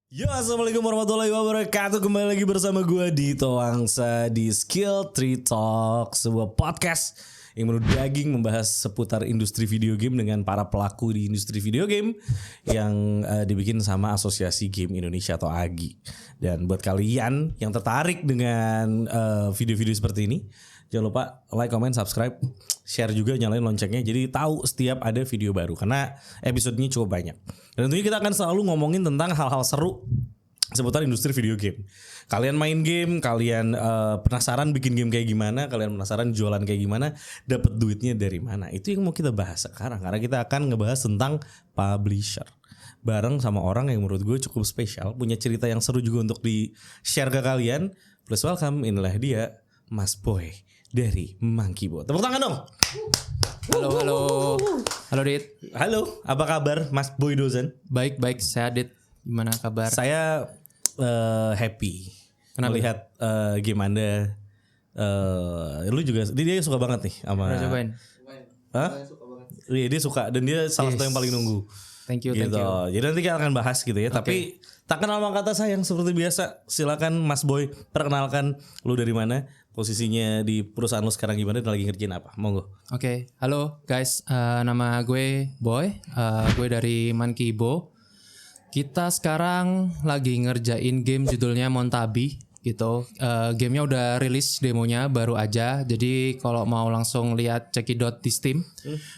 Yo, assalamualaikum warahmatullahi wabarakatuh. Kembali lagi bersama gue Dito Wangsa di Skill Tree Talk, sebuah podcast yang menurut daging membahas seputar industri video game dengan para pelaku di industri video game yang dibikin sama Asosiasi Game Indonesia atau AGI. Dan buat kalian yang tertarik dengan video-video seperti ini, jangan lupa like, comment, subscribe, share juga, nyalain loncengnya. Jadi tahu setiap ada video baru karena episodenya cukup banyak. Dan tentunya kita akan selalu ngomongin tentang hal-hal seru seputar industri video game. Kalian main game, kalian penasaran bikin game kayak gimana, kalian penasaran jualan kayak gimana, dapat duitnya dari mana. Itu yang mau kita bahas sekarang karena kita akan ngebahas tentang publisher. Bareng sama orang yang menurut gue cukup spesial, punya cerita yang seru juga untuk di-share ke kalian. Please welcome, inilah dia Mas Boy dari Monkey Bot. Tepuk tangan dong. Halo Dit. Halo, apa kabar Mas Boy Dozen? Baik, saya Dit. Gimana kabar? Saya happy. Kenapa? Melihat game Anda. Lu juga, dia suka banget nih sama. Udah cobain. Hah? Iya, dia suka dan dia salah satu yang paling nunggu. Thank you. Jadi nanti kita akan bahas gitu ya. Tapi tak kenal maka kata sayang seperti biasa. Silakan Mas Boy, perkenalkan lu dari mana, posisinya di perusahaan lu sekarang gimana dan lagi ngerjain apa. Monggo. Oke. Halo guys, nama gue Boy. Gue dari Monkey Bo. Kita sekarang lagi ngerjain game judulnya Montabi gitu. Gamenya udah rilis demonya baru aja. Jadi kalau mau langsung lihat cekidot di Steam,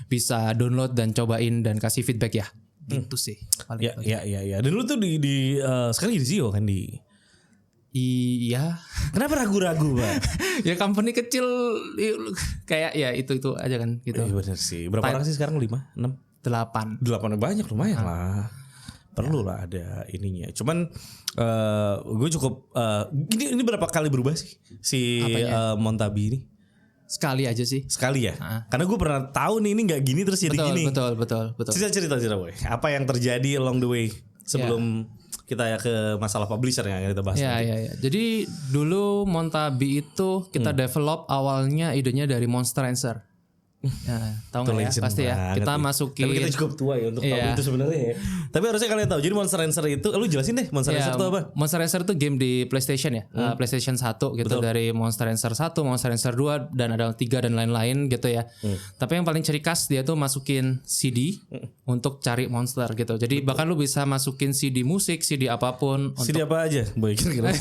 bisa download dan cobain dan kasih feedback ya. Gitu sih. Ya. Dan lu tuh di sekarang jadi CEO kan di. Iya. Kenapa ragu-ragu, Pak? Ya company kecil kayak ya itu aja kan gitu. Iya benar sih. Berapa orang sih sekarang? 5, 6? 8 banyak, lumayan lah. Perlu lah ada ininya. Cuman gue cukup ini berapa kali berubah sih si Montabi ini? Sekali aja sih. Sekali ya? Karena gue pernah tahu nih ini nggak gini terus jadi gini. Betul. Cerita Boy. Apa yang terjadi along the way sebelum kita ya ke masalah publisher yang akan kita bahas. Ya. Jadi dulu Montabi itu kita develop awalnya idenya dari Monster Rancher. Ya, tahu nggak ya? Pasti ya. Kita masukin. Tapi kita cukup tua ya untuk tahu itu sebenarnya ya. Tapi harusnya kalian tahu. Jadi Monster Rancher itu, lu jelasin deh Monster Rancher itu apa? Monster Rancher itu game di PlayStation ya. PlayStation 1 gitu. Betul. Dari Monster Rancher 1, Monster Rancher 2 dan ada 3 dan lain-lain gitu ya. Tapi yang paling ciri khas dia tuh masukin CD untuk cari monster gitu. Jadi bahkan lu bisa masukin CD musik, CD apapun. CD apa aja? Boy kira-kira.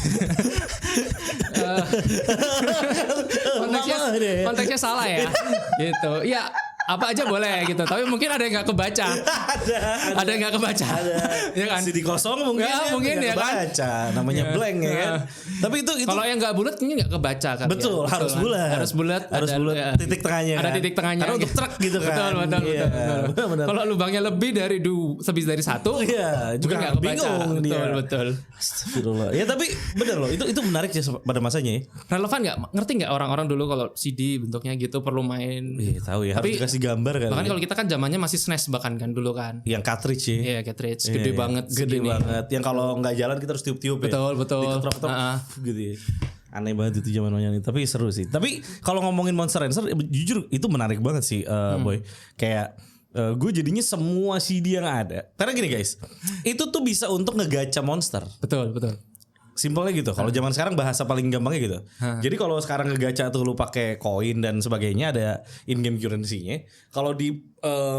konteksnya salah ya gitu ya, apa aja boleh gitu, tapi mungkin ada yang nggak kebaca. ada yang nggak kebaca ya kan, CD kosong mungkin ya kan, namanya blank ya kan. Tapi itu kalau yang nggak bulat mungkin nggak kebaca kan. Betul, harus bulat titik tengahnya ada titik tengahnya karena untuk truk gitu kan. Betul. Kalau lubangnya lebih dari satu juga nggak kebaca. Betul. Astagfirullah. Ya tapi benar loh, itu menarik sih pada masanya ya. Relevan nggak? Ngerti nggak orang-orang dulu kalau CD bentuknya gitu perlu main? Iya tahu ya. Harus dikasih gambar kan. Bahkan kalau kita kan zamannya masih SNES bahkan kan dulu kan. Yang cartridge ya. Iya cartridge gede banget. Gede banget. Yang kalau nggak jalan kita harus tiup-tiup ya. Betul. Diketrok-ketrok gitu ya. Aneh banget itu zamannya ini. Tapi seru sih. Tapi kalau ngomongin Monster Rancher, jujur itu menarik banget sih, Boy. Kayak gue jadinya semua CD yang ada. Karena gini guys, itu tuh bisa untuk ngegacha monster. Betul. Simpelnya gitu. Kalau zaman sekarang bahasa paling gampangnya gitu. Jadi kalau sekarang ngegacha tuh lu pakai koin dan sebagainya, ada in-game currency-nya. Kalau di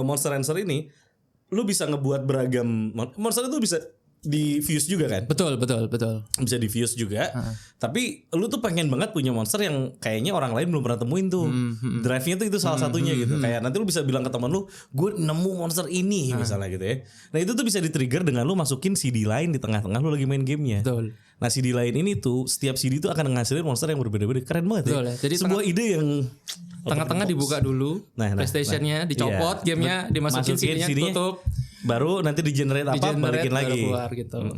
Monster Rancher ini lu bisa ngebuat beragam monster itu bisa di-fuse juga kan? Betul. Bisa di-fuse juga. Tapi lu tuh pengen banget punya monster yang kayaknya orang lain belum pernah temuin tuh. Drive-nya tuh itu salah satunya gitu. Kayak nanti lu bisa bilang ke teman lu, gue nemu monster ini misalnya gitu ya. Nah itu tuh bisa di-trigger dengan lu masukin CD lain di tengah-tengah lu lagi main gamenya. Betul. Nah CD lain ini tuh setiap CD tuh akan menghasilkan monster yang berbeda-beda. Keren banget. Betul, ya. Jadi sebuah ide yang tengah-tengah dibuka dulu, PlayStation-nya dicopot, gamenya dimasukin CD-nya tutup. Baru nanti di-generate apa, balikin lagi. Keluar gitu.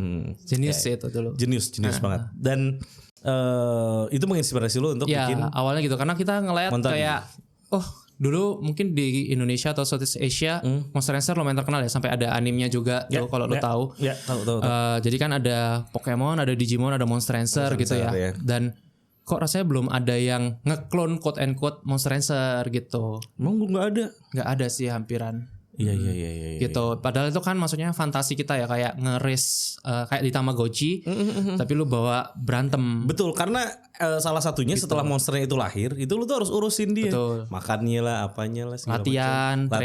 Jenius itu dulu. Jenius banget. Dan itu menginspirasi lu untuk bikin. Ya awalnya gitu, karena kita ngeliat kayak dulu mungkin di Indonesia atau Southeast Asia Monster Rancher lumayan terkenal ya, sampai ada animenya juga tuh kalau lo tahu. Ya, tahu. Jadi kan ada Pokemon, ada Digimon, ada Monster Rancher gitu ya. Dan kok rasanya belum ada yang ngeklon quote and quote Monster Rancher gitu. Emang nggak ada? Nggak ada sih hampiran. Iya. gitu. Padahal itu kan maksudnya fantasi kita ya kayak ngeris kayak di Tamagotchi, tapi lu bawa berantem. Betul, karena salah satunya setelah monsternya itu lahir, itu lu tuh harus urusin dia. Betul. Makannya lah, apanya lah, segala Latihan, macam.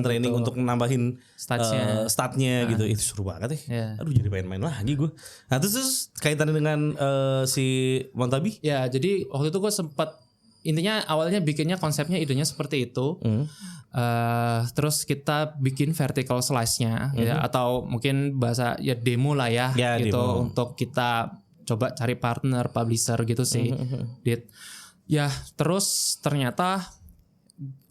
Training gitu. untuk nambahin statnya gitu. Itu seru banget ya. Iya. Aduh, jadi pengen main lagi gue. Nah, terus kaitannya dengan si Montabi? Ya, jadi waktu itu gue sempat intinya awalnya bikinnya konsepnya idenya seperti itu. Terus kita bikin vertical slice-nya ya, atau mungkin bahasa ya demo lah ya, gitu demo. untuk kita coba cari partner publisher gitu sih. Ya terus ternyata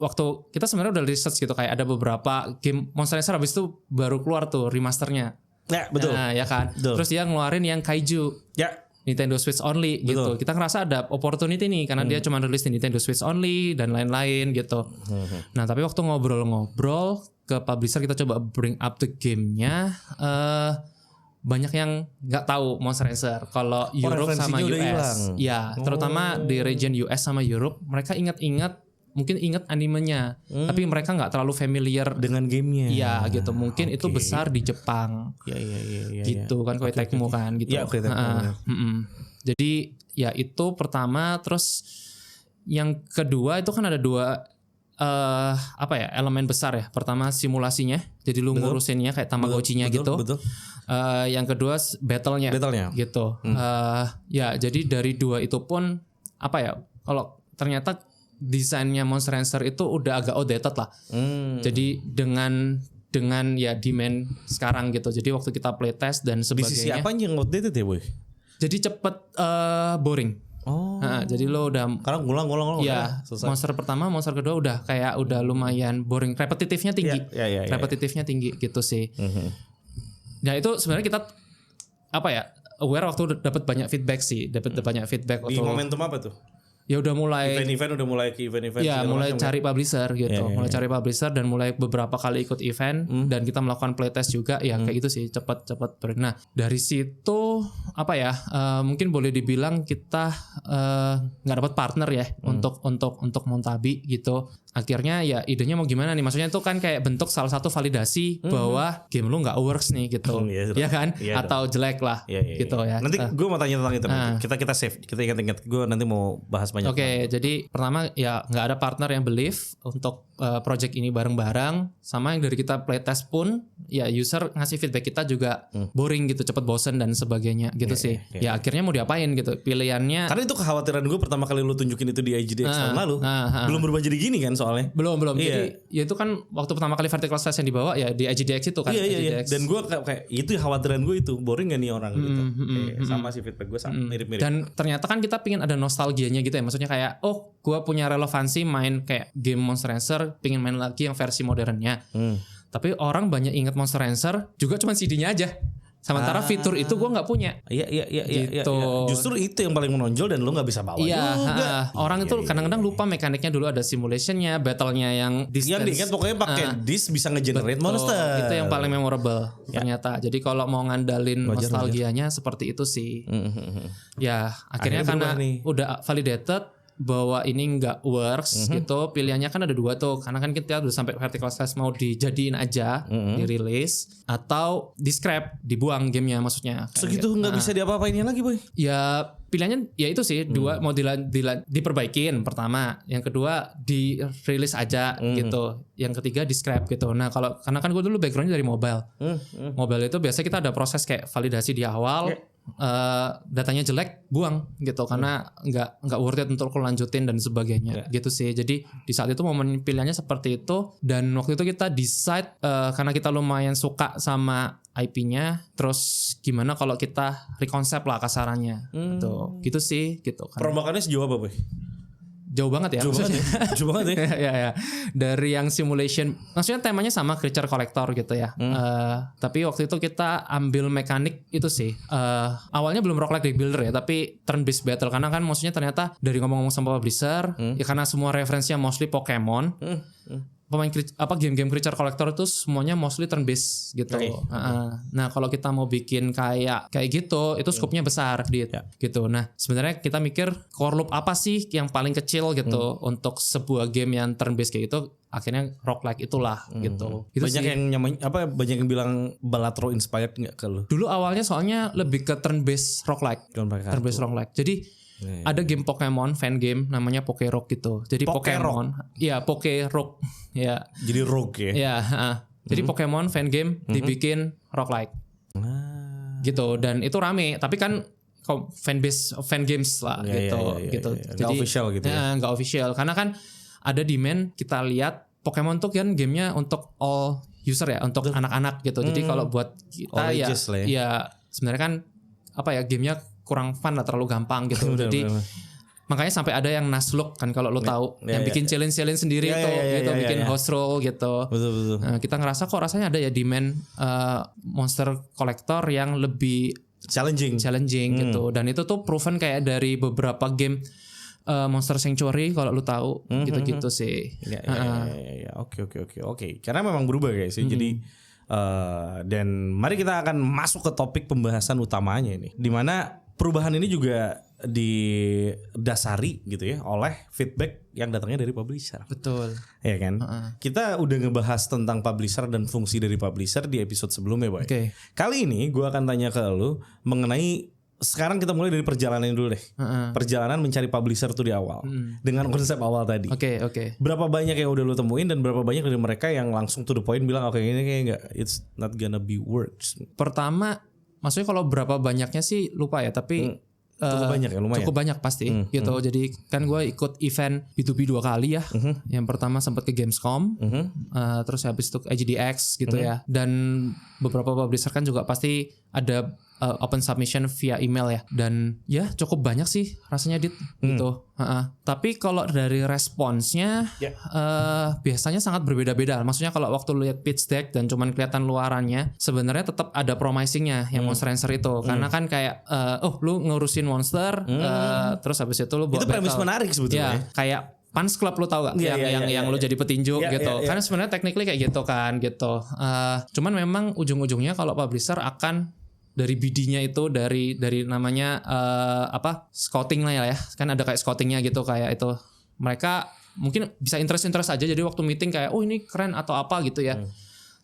waktu kita sebenarnya udah research gitu kayak ada beberapa game Monster Rancher habis itu baru keluar tuh remasternya. Ya, betul. Nah, ya kan. Betul. Terus dia ngeluarin yang Kaiju. Ya. Nintendo Switch only gitu. Kita ngerasa ada opportunity nih karena dia cuma rilis di Nintendo Switch only dan lain-lain gitu. Nah, tapi waktu ngobrol-ngobrol ke publisher kita coba bring up the game-nya, banyak yang nggak tahu Monster Rancher. Kalau Europe sama US, ya terutama di region US sama Europe, mereka mungkin ingat animenya, tapi mereka nggak terlalu familiar dengan gamenya. Iya gitu, mungkin itu besar di Jepang. Iya. Gitu kan Koei Tecmo kan gitu. Iya, Koei Tecmo. Jadi ya itu pertama, terus yang kedua itu kan ada dua elemen besar ya. Pertama simulasinya, jadi lu ngurusinnya kayak Tamagotchi-nya gitu. Betul. Yang kedua battle-nya gitu. Ya jadi dari dua itu pun kalau ternyata desainnya Monster Rancher itu udah agak outdated lah. Jadi dengan ya demand sekarang gitu. Jadi waktu kita playtest dan sebagainya. Di sisi apa yang outdated ya boy? Jadi cepet boring. Jadi lo udah karena ngulang. Iya. Monster pertama, monster kedua udah lumayan boring. Repetitifnya tinggi. Repetitifnya tinggi gitu sih. Ya itu sebenarnya kita aware waktu dapat banyak feedback sih. Dapat banyak feedback di momentum apa tuh? Ya udah mulai event udah mulai ke event ya mulai cari publisher gitu, cari publisher dan mulai beberapa kali ikut event dan kita melakukan playtest juga ya kayak gitu sih cepat. Nah dari situ mungkin boleh dibilang kita nggak dapat partner ya untuk Montabi gitu. Akhirnya ya idenya mau gimana nih, maksudnya itu kan kayak bentuk salah satu validasi bahwa game lu nggak works nih gitu, ya kan, atau jelek lah gitu ya. Nanti gue mau tanya tentang itu, kita save, kita ingat gue nanti mau bahas banyak. Oke, jadi pertama ya nggak ada partner yang believe untuk project ini bareng-bareng, sama yang dari kita playtest pun ya user ngasih feedback kita juga boring gitu, cepet bosen dan sebagainya gitu sih. Ya akhirnya mau diapain gitu, pilihannya. Karena itu kekhawatiran gue pertama kali lu tunjukin itu di IGDX tahun lalu, belum berubah jadi gini kan soalnya. Belum. Jadi ya itu kan waktu pertama kali vertical slice yang dibawa ya di IGDX itu kan. Iya. Dan gue kayak itu khawatiran gue itu, boring gak nih orang gitu. Sama sih feedback gue mirip-mirip. Dan ternyata kan kita pingin ada nostalgianya gitu ya. Maksudnya kayak gue punya relevansi main kayak game Monster Rancher, pingin main lagi yang versi modernnya. Tapi orang banyak ingat Monster Rancher juga cuma CD-nya aja. Sementara fitur itu gue nggak punya. Iya. Gitu. Justru itu yang paling menonjol dan lo nggak bisa bawa juga. Orang itu kadang-kadang lupa mekaniknya dulu ada simulationnya, battlenya yang distance. Yang diingat pokoknya pakai disk bisa ngegenerate monster. Itu yang paling memorable ternyata. Jadi kalau mau ngandalin nostalgianya seperti itu sih. Ya akhirnya karena udah validated bahwa ini nggak works gitu, pilihannya kan ada dua tuh, karena kan kita udah sampai vertical slice mau dijadiin aja, dirilis atau di scrap, dibuang gamenya maksudnya. Segitu nggak bisa diapa-apainnya lagi boy? Ya pilihannya ya itu sih dua, mau diperbaikin pertama, yang kedua dirilis aja gitu, yang ketiga di scrap gitu. Nah karena kan gue dulu backgroundnya dari mobile, mobile itu biasanya kita ada proses kayak validasi di awal. Datanya jelek buang gitu karena nggak worth it untuk lanjutin dan sebagainya gitu sih. Jadi di saat itu momen pilihannya seperti itu, dan waktu itu kita decide karena kita lumayan suka sama IP-nya, terus gimana kalau kita rekonsep lah kasarannya gitu sih gitu kan. Perombakannya sejauh apa boy? Jauh banget ya. Jauh banget ya. ya. Dari yang simulation, maksudnya temanya sama creature collector gitu ya. Tapi waktu itu kita ambil mekanik itu sih. Awalnya belum roguelike deck builder ya, tapi turn based battle, karena kan maksudnya ternyata dari ngomong-ngomong sama publisher, ya karena semua referensinya mostly Pokemon. game-game creature collector itu semuanya mostly turn based gitu. Nah, kalau kita mau bikin kayak gitu, itu scope-nya besar gitu. Nah, sebenarnya kita mikir core loop apa sih yang paling kecil gitu untuk sebuah game yang turn based kayak gitu. Akhirnya roguelike itulah gitu. Banyak yang banyak yang bilang Balatro inspired nggak ke lu? Dulu awalnya soalnya lebih ke turn based roguelike. Turn based roguelike. Jadi ada game Pokemon fan game namanya Pokerok gitu. Jadi Pokemon, ya Pokerok, ya. Jadi rogue ya. Ya, jadi Pokemon fan game dibikin roguelike. Gitu, dan itu rame, tapi kan fan games lah gitu. Jadi nggak official gitu ya. Nggak official karena kan ada demand kita lihat Pokemon tuh kan gamenya untuk all user ya, untuk anak-anak gitu. Jadi kalau buat kita ya sebenarnya kan gamenya kurang fun lah, terlalu gampang gitu. Jadi makanya sampai ada yang nasluk kan kalau lo tahu yang bikin challenge sendiri bikin host role gitu. Betul. Nah, kita ngerasa kok rasanya ada ya demand monster collector yang lebih challenging gitu. Dan itu tuh proven kayak dari beberapa game Monster Sanctuary kalau lu tahu gitu-gitu sih. Oke. Karena memang berubah guys sih. Jadi dan mari kita akan masuk ke topik pembahasan utamanya ini. Dimana perubahan ini juga didasari gitu ya oleh feedback yang datangnya dari publisher. Betul. Ya kan? Kita udah ngebahas tentang publisher dan fungsi dari publisher di episode sebelumnya, Boy. Kali ini gue akan tanya ke lu mengenai, sekarang kita mulai dari perjalanan dulu deh. Perjalanan mencari publisher tuh di awal. Dengan konsep awal tadi. Oke. Berapa banyak yang udah lu temuin dan berapa banyak dari mereka yang langsung to the point bilang oke, ini kayak enggak, it's not gonna be works. Pertama, maksudnya kalau berapa banyaknya sih lupa ya, tapi cukup banyak ya, lumayan. Cukup banyak pasti gitu. Jadi kan gue ikut event B2B 2 kali ya. Yang pertama sempat ke Gamescom, terus habis itu EGDX gitu ya. Dan beberapa publisher kan juga pasti ada open submission via email ya. Dan ya cukup banyak sih rasanya Dit gitu. Tapi kalau dari responsnya biasanya sangat berbeda-beda. Maksudnya kalau waktu lu lihat pitch deck dan cuman kelihatan luarannya, sebenarnya tetap ada promisingnya yang Monster Rancher itu. Karena kan kayak lu ngurusin monster, terus habis itu lu buat itu premis menarik sebetulnya. Ya, kayak Punch Club lu tahu gak? Yang lu jadi petinju gitu. Karena sebenarnya technically kayak gitu kan gitu. Cuman memang ujung-ujungnya kalau publisher akan dari BD-nya itu dari namanya scouting lah ya. Kan ada kayak scoutingnya gitu, kayak itu. Mereka mungkin bisa interest aja, jadi waktu meeting kayak ini keren atau apa gitu ya.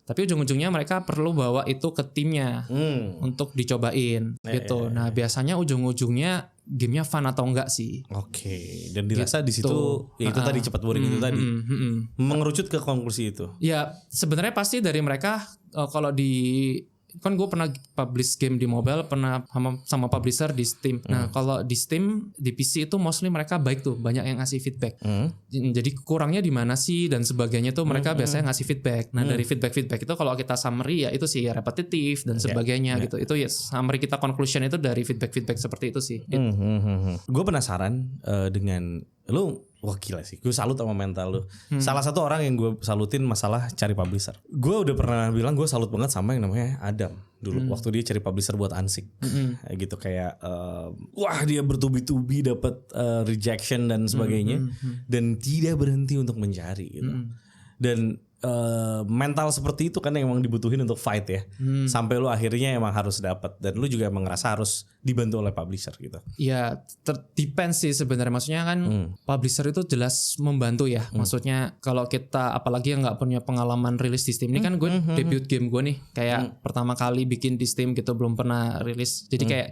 Tapi ujung-ujungnya mereka perlu bawa itu ke timnya untuk dicobain gitu. Nah, biasanya ujung-ujungnya gamenya fun atau enggak sih. Oke. Dan dirasa di situ itu tadi cepat boring itu tadi. Mengerucut ke konklusi itu. Ya, sebenarnya pasti dari mereka kalau kan gue pernah publish game di mobile, pernah sama publisher di Steam. Nah, kalau di Steam, di PC itu mostly mereka baik tuh, banyak yang ngasih feedback. Jadi kurangnya di mana sih dan sebagainya tuh mereka biasanya ngasih feedback. Nah, dari feedback itu kalau kita summary ya itu sih repetitif dan sebagainya gitu. Itu ya summary kita conclusion itu dari feedback seperti itu sih. Gue penasaran dengan lu. Wah gila sih, gue salut sama mental lu. Salah satu orang yang gue salutin masalah cari publisher. Gue udah pernah bilang gue salut banget sama yang namanya Adam dulu. Waktu dia cari publisher buat Ansik, gitu kayak wah dia bertubi-tubi dapat rejection dan sebagainya, dan tidak berhenti untuk mencari gitu. Dan mental seperti itu kan yang emang dibutuhin untuk fight ya. Sampai lu akhirnya emang harus dapat, dan lu juga emang ngerasa harus dibantu oleh publisher gitu. Ya, depends sih sebenarnya. Maksudnya kan publisher itu jelas membantu ya. Maksudnya kalau kita apalagi yang nggak punya pengalaman rilis di Steam, ini kan gue debut game gue nih, kayak pertama kali bikin di Steam gitu, belum pernah rilis. Jadi kayak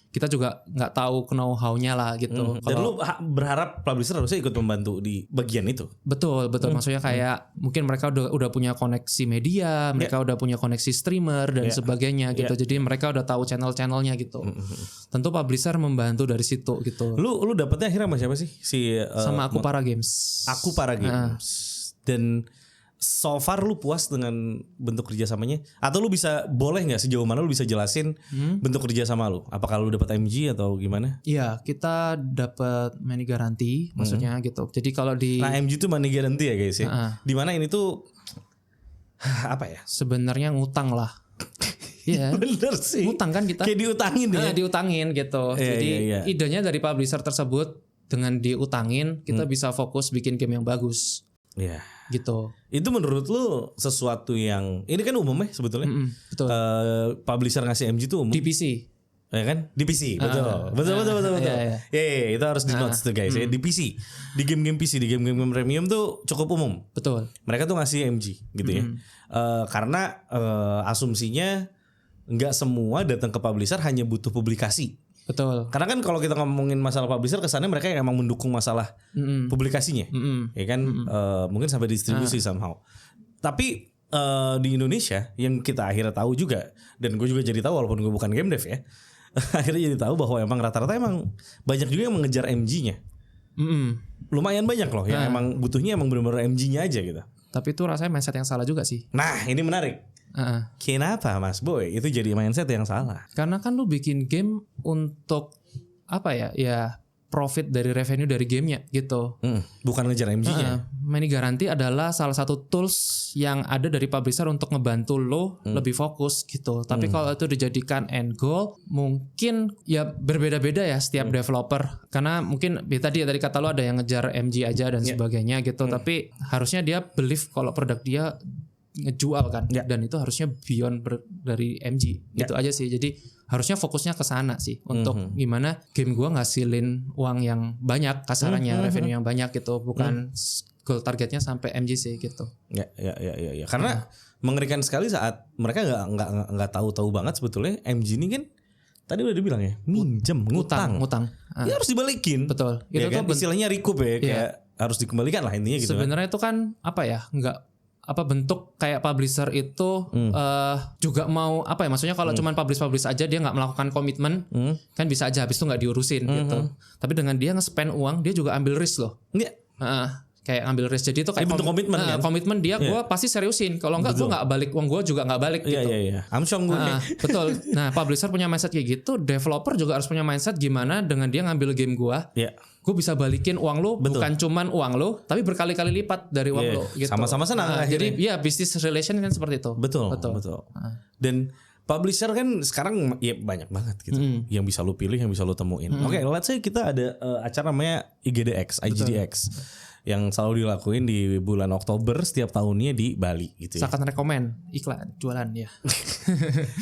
kita juga nggak tahu know-how-nya lah gitu. Dan lu berharap publisher harusnya ikut membantu di bagian itu. Betul. Maksudnya kayak mungkin mereka udah punya koneksi media, mereka udah punya koneksi streamer dan sebagainya gitu. Jadi mereka udah tahu channel-channelnya gitu. Tentu publisher membantu dari situ gitu. Lu dapetnya akhirnya sama siapa sih? Sama Aku Para Games. Aku Para Games. Dan so far lu puas dengan bentuk kerjasamanya? Atau lu boleh nggak sejauh mana lu bisa jelasin bentuk kerjasama lu? Apakah lu dapat MG atau gimana? Iya, kita dapat money guarantee, maksudnya gitu. Jadi kalau nah MG itu money guarantee ya guys ya. Di mana ini tuh apa ya? Sebenarnya ngutang lah. Iya. Bener sih. Ngutang kan kita. Kayak diutangin ya. Diutangin gitu. Jadi idenya dari publisher tersebut, dengan diutangin kita bisa fokus bikin game yang bagus. Iya. gitu. Itu menurut lu sesuatu yang ini kan umum ya sebetulnya. Betul. Publisher ngasih MG itu umum. Di PC. Ya kan? Di PC, betul. Betul. Ya, itu harus di notes tuh guys ya. Di PC. Di game-game PC, di game-game premium tuh cukup umum. Betul. Mereka tuh ngasih MG gitu ya. Karena asumsinya nggak semua datang ke publisher hanya butuh publikasi. Betul. Karena kan kalau kita ngomongin masalah publisher kesannya mereka yang emang mendukung masalah publikasinya. Ya kan mungkin sampai distribusi somehow. Tapi di Indonesia yang kita akhirnya tahu juga, dan gue juga jadi tahu walaupun gue bukan game dev ya. Akhirnya jadi tahu bahwa emang rata-rata emang banyak juga yang mengejar MG-nya. Lumayan banyak loh yang emang butuhnya emang benar-benar MG-nya aja gitu. Tapi itu rasanya mindset yang salah juga sih. Nah, ini menarik. Kenapa Mas Boy itu jadi mindset yang salah? Karena kan lu bikin game untuk apa ya? Ya profit dari revenue dari gamenya gitu. Bukan ngejar MG-nya. Money Guarantee adalah salah satu tools yang ada dari publisher untuk ngebantu lo lebih fokus gitu. Tapi kalau itu dijadikan end goal, mungkin ya berbeda-beda ya setiap developer. Karena mungkin tadi kata lo ada yang ngejar MG aja dan sebagainya gitu. Tapi harusnya dia believe kalau produk dia ngejual kan, dan itu harusnya beyond dari MG gitu aja sih. Jadi harusnya fokusnya ke sana sih untuk gimana game gua ngasilin uang yang banyak, kasarannya revenue yang banyak gitu, bukan goal targetnya sampai MG sih gitu. Ya. Karena mengerikan sekali saat mereka nggak tahu banget sebetulnya MG ini kan tadi udah dibilang ya, minjem, ngutang. Ya harus dibalikin. Betul. Ya Itu kan tuh istilahnya recoup ya, kayak harus dikembalikan lah intinya gitu. Sebenarnya itu kan apa ya? Bentuk kayak publisher itu juga mau apa ya, maksudnya kalau cuman publish aja dia nggak melakukan komitmen kan bisa aja habis itu nggak diurusin gitu. Tapi dengan dia nge-spend uang, dia juga ambil risk loh. Kayak ambil risk, jadi itu kayak bentuk komitmen kan? Komitmen dia, gue pasti seriusin, kalau enggak gue nggak balik uang gue juga nggak balik gitu. Iya. Amsyong gue. Betul. Nah publisher punya mindset kayak gitu, developer juga harus punya mindset gimana dengan dia ngambil game gue. Gue bisa balikin uang lo, bukan cuman uang lo, tapi berkali-kali lipat dari uang lo. Gitu. Sama-sama senang. Jadi ya business relation kan seperti itu. Betul. Dan publisher kan sekarang ya banyak banget gitu, yang bisa lo pilih, yang bisa lo temuin. Oke, let's say kita ada acara namanya IGDX. Yang selalu dilakuin di bulan Oktober setiap tahunnya di Bali gitu ya. Sangat rekomen iklan jualan ya.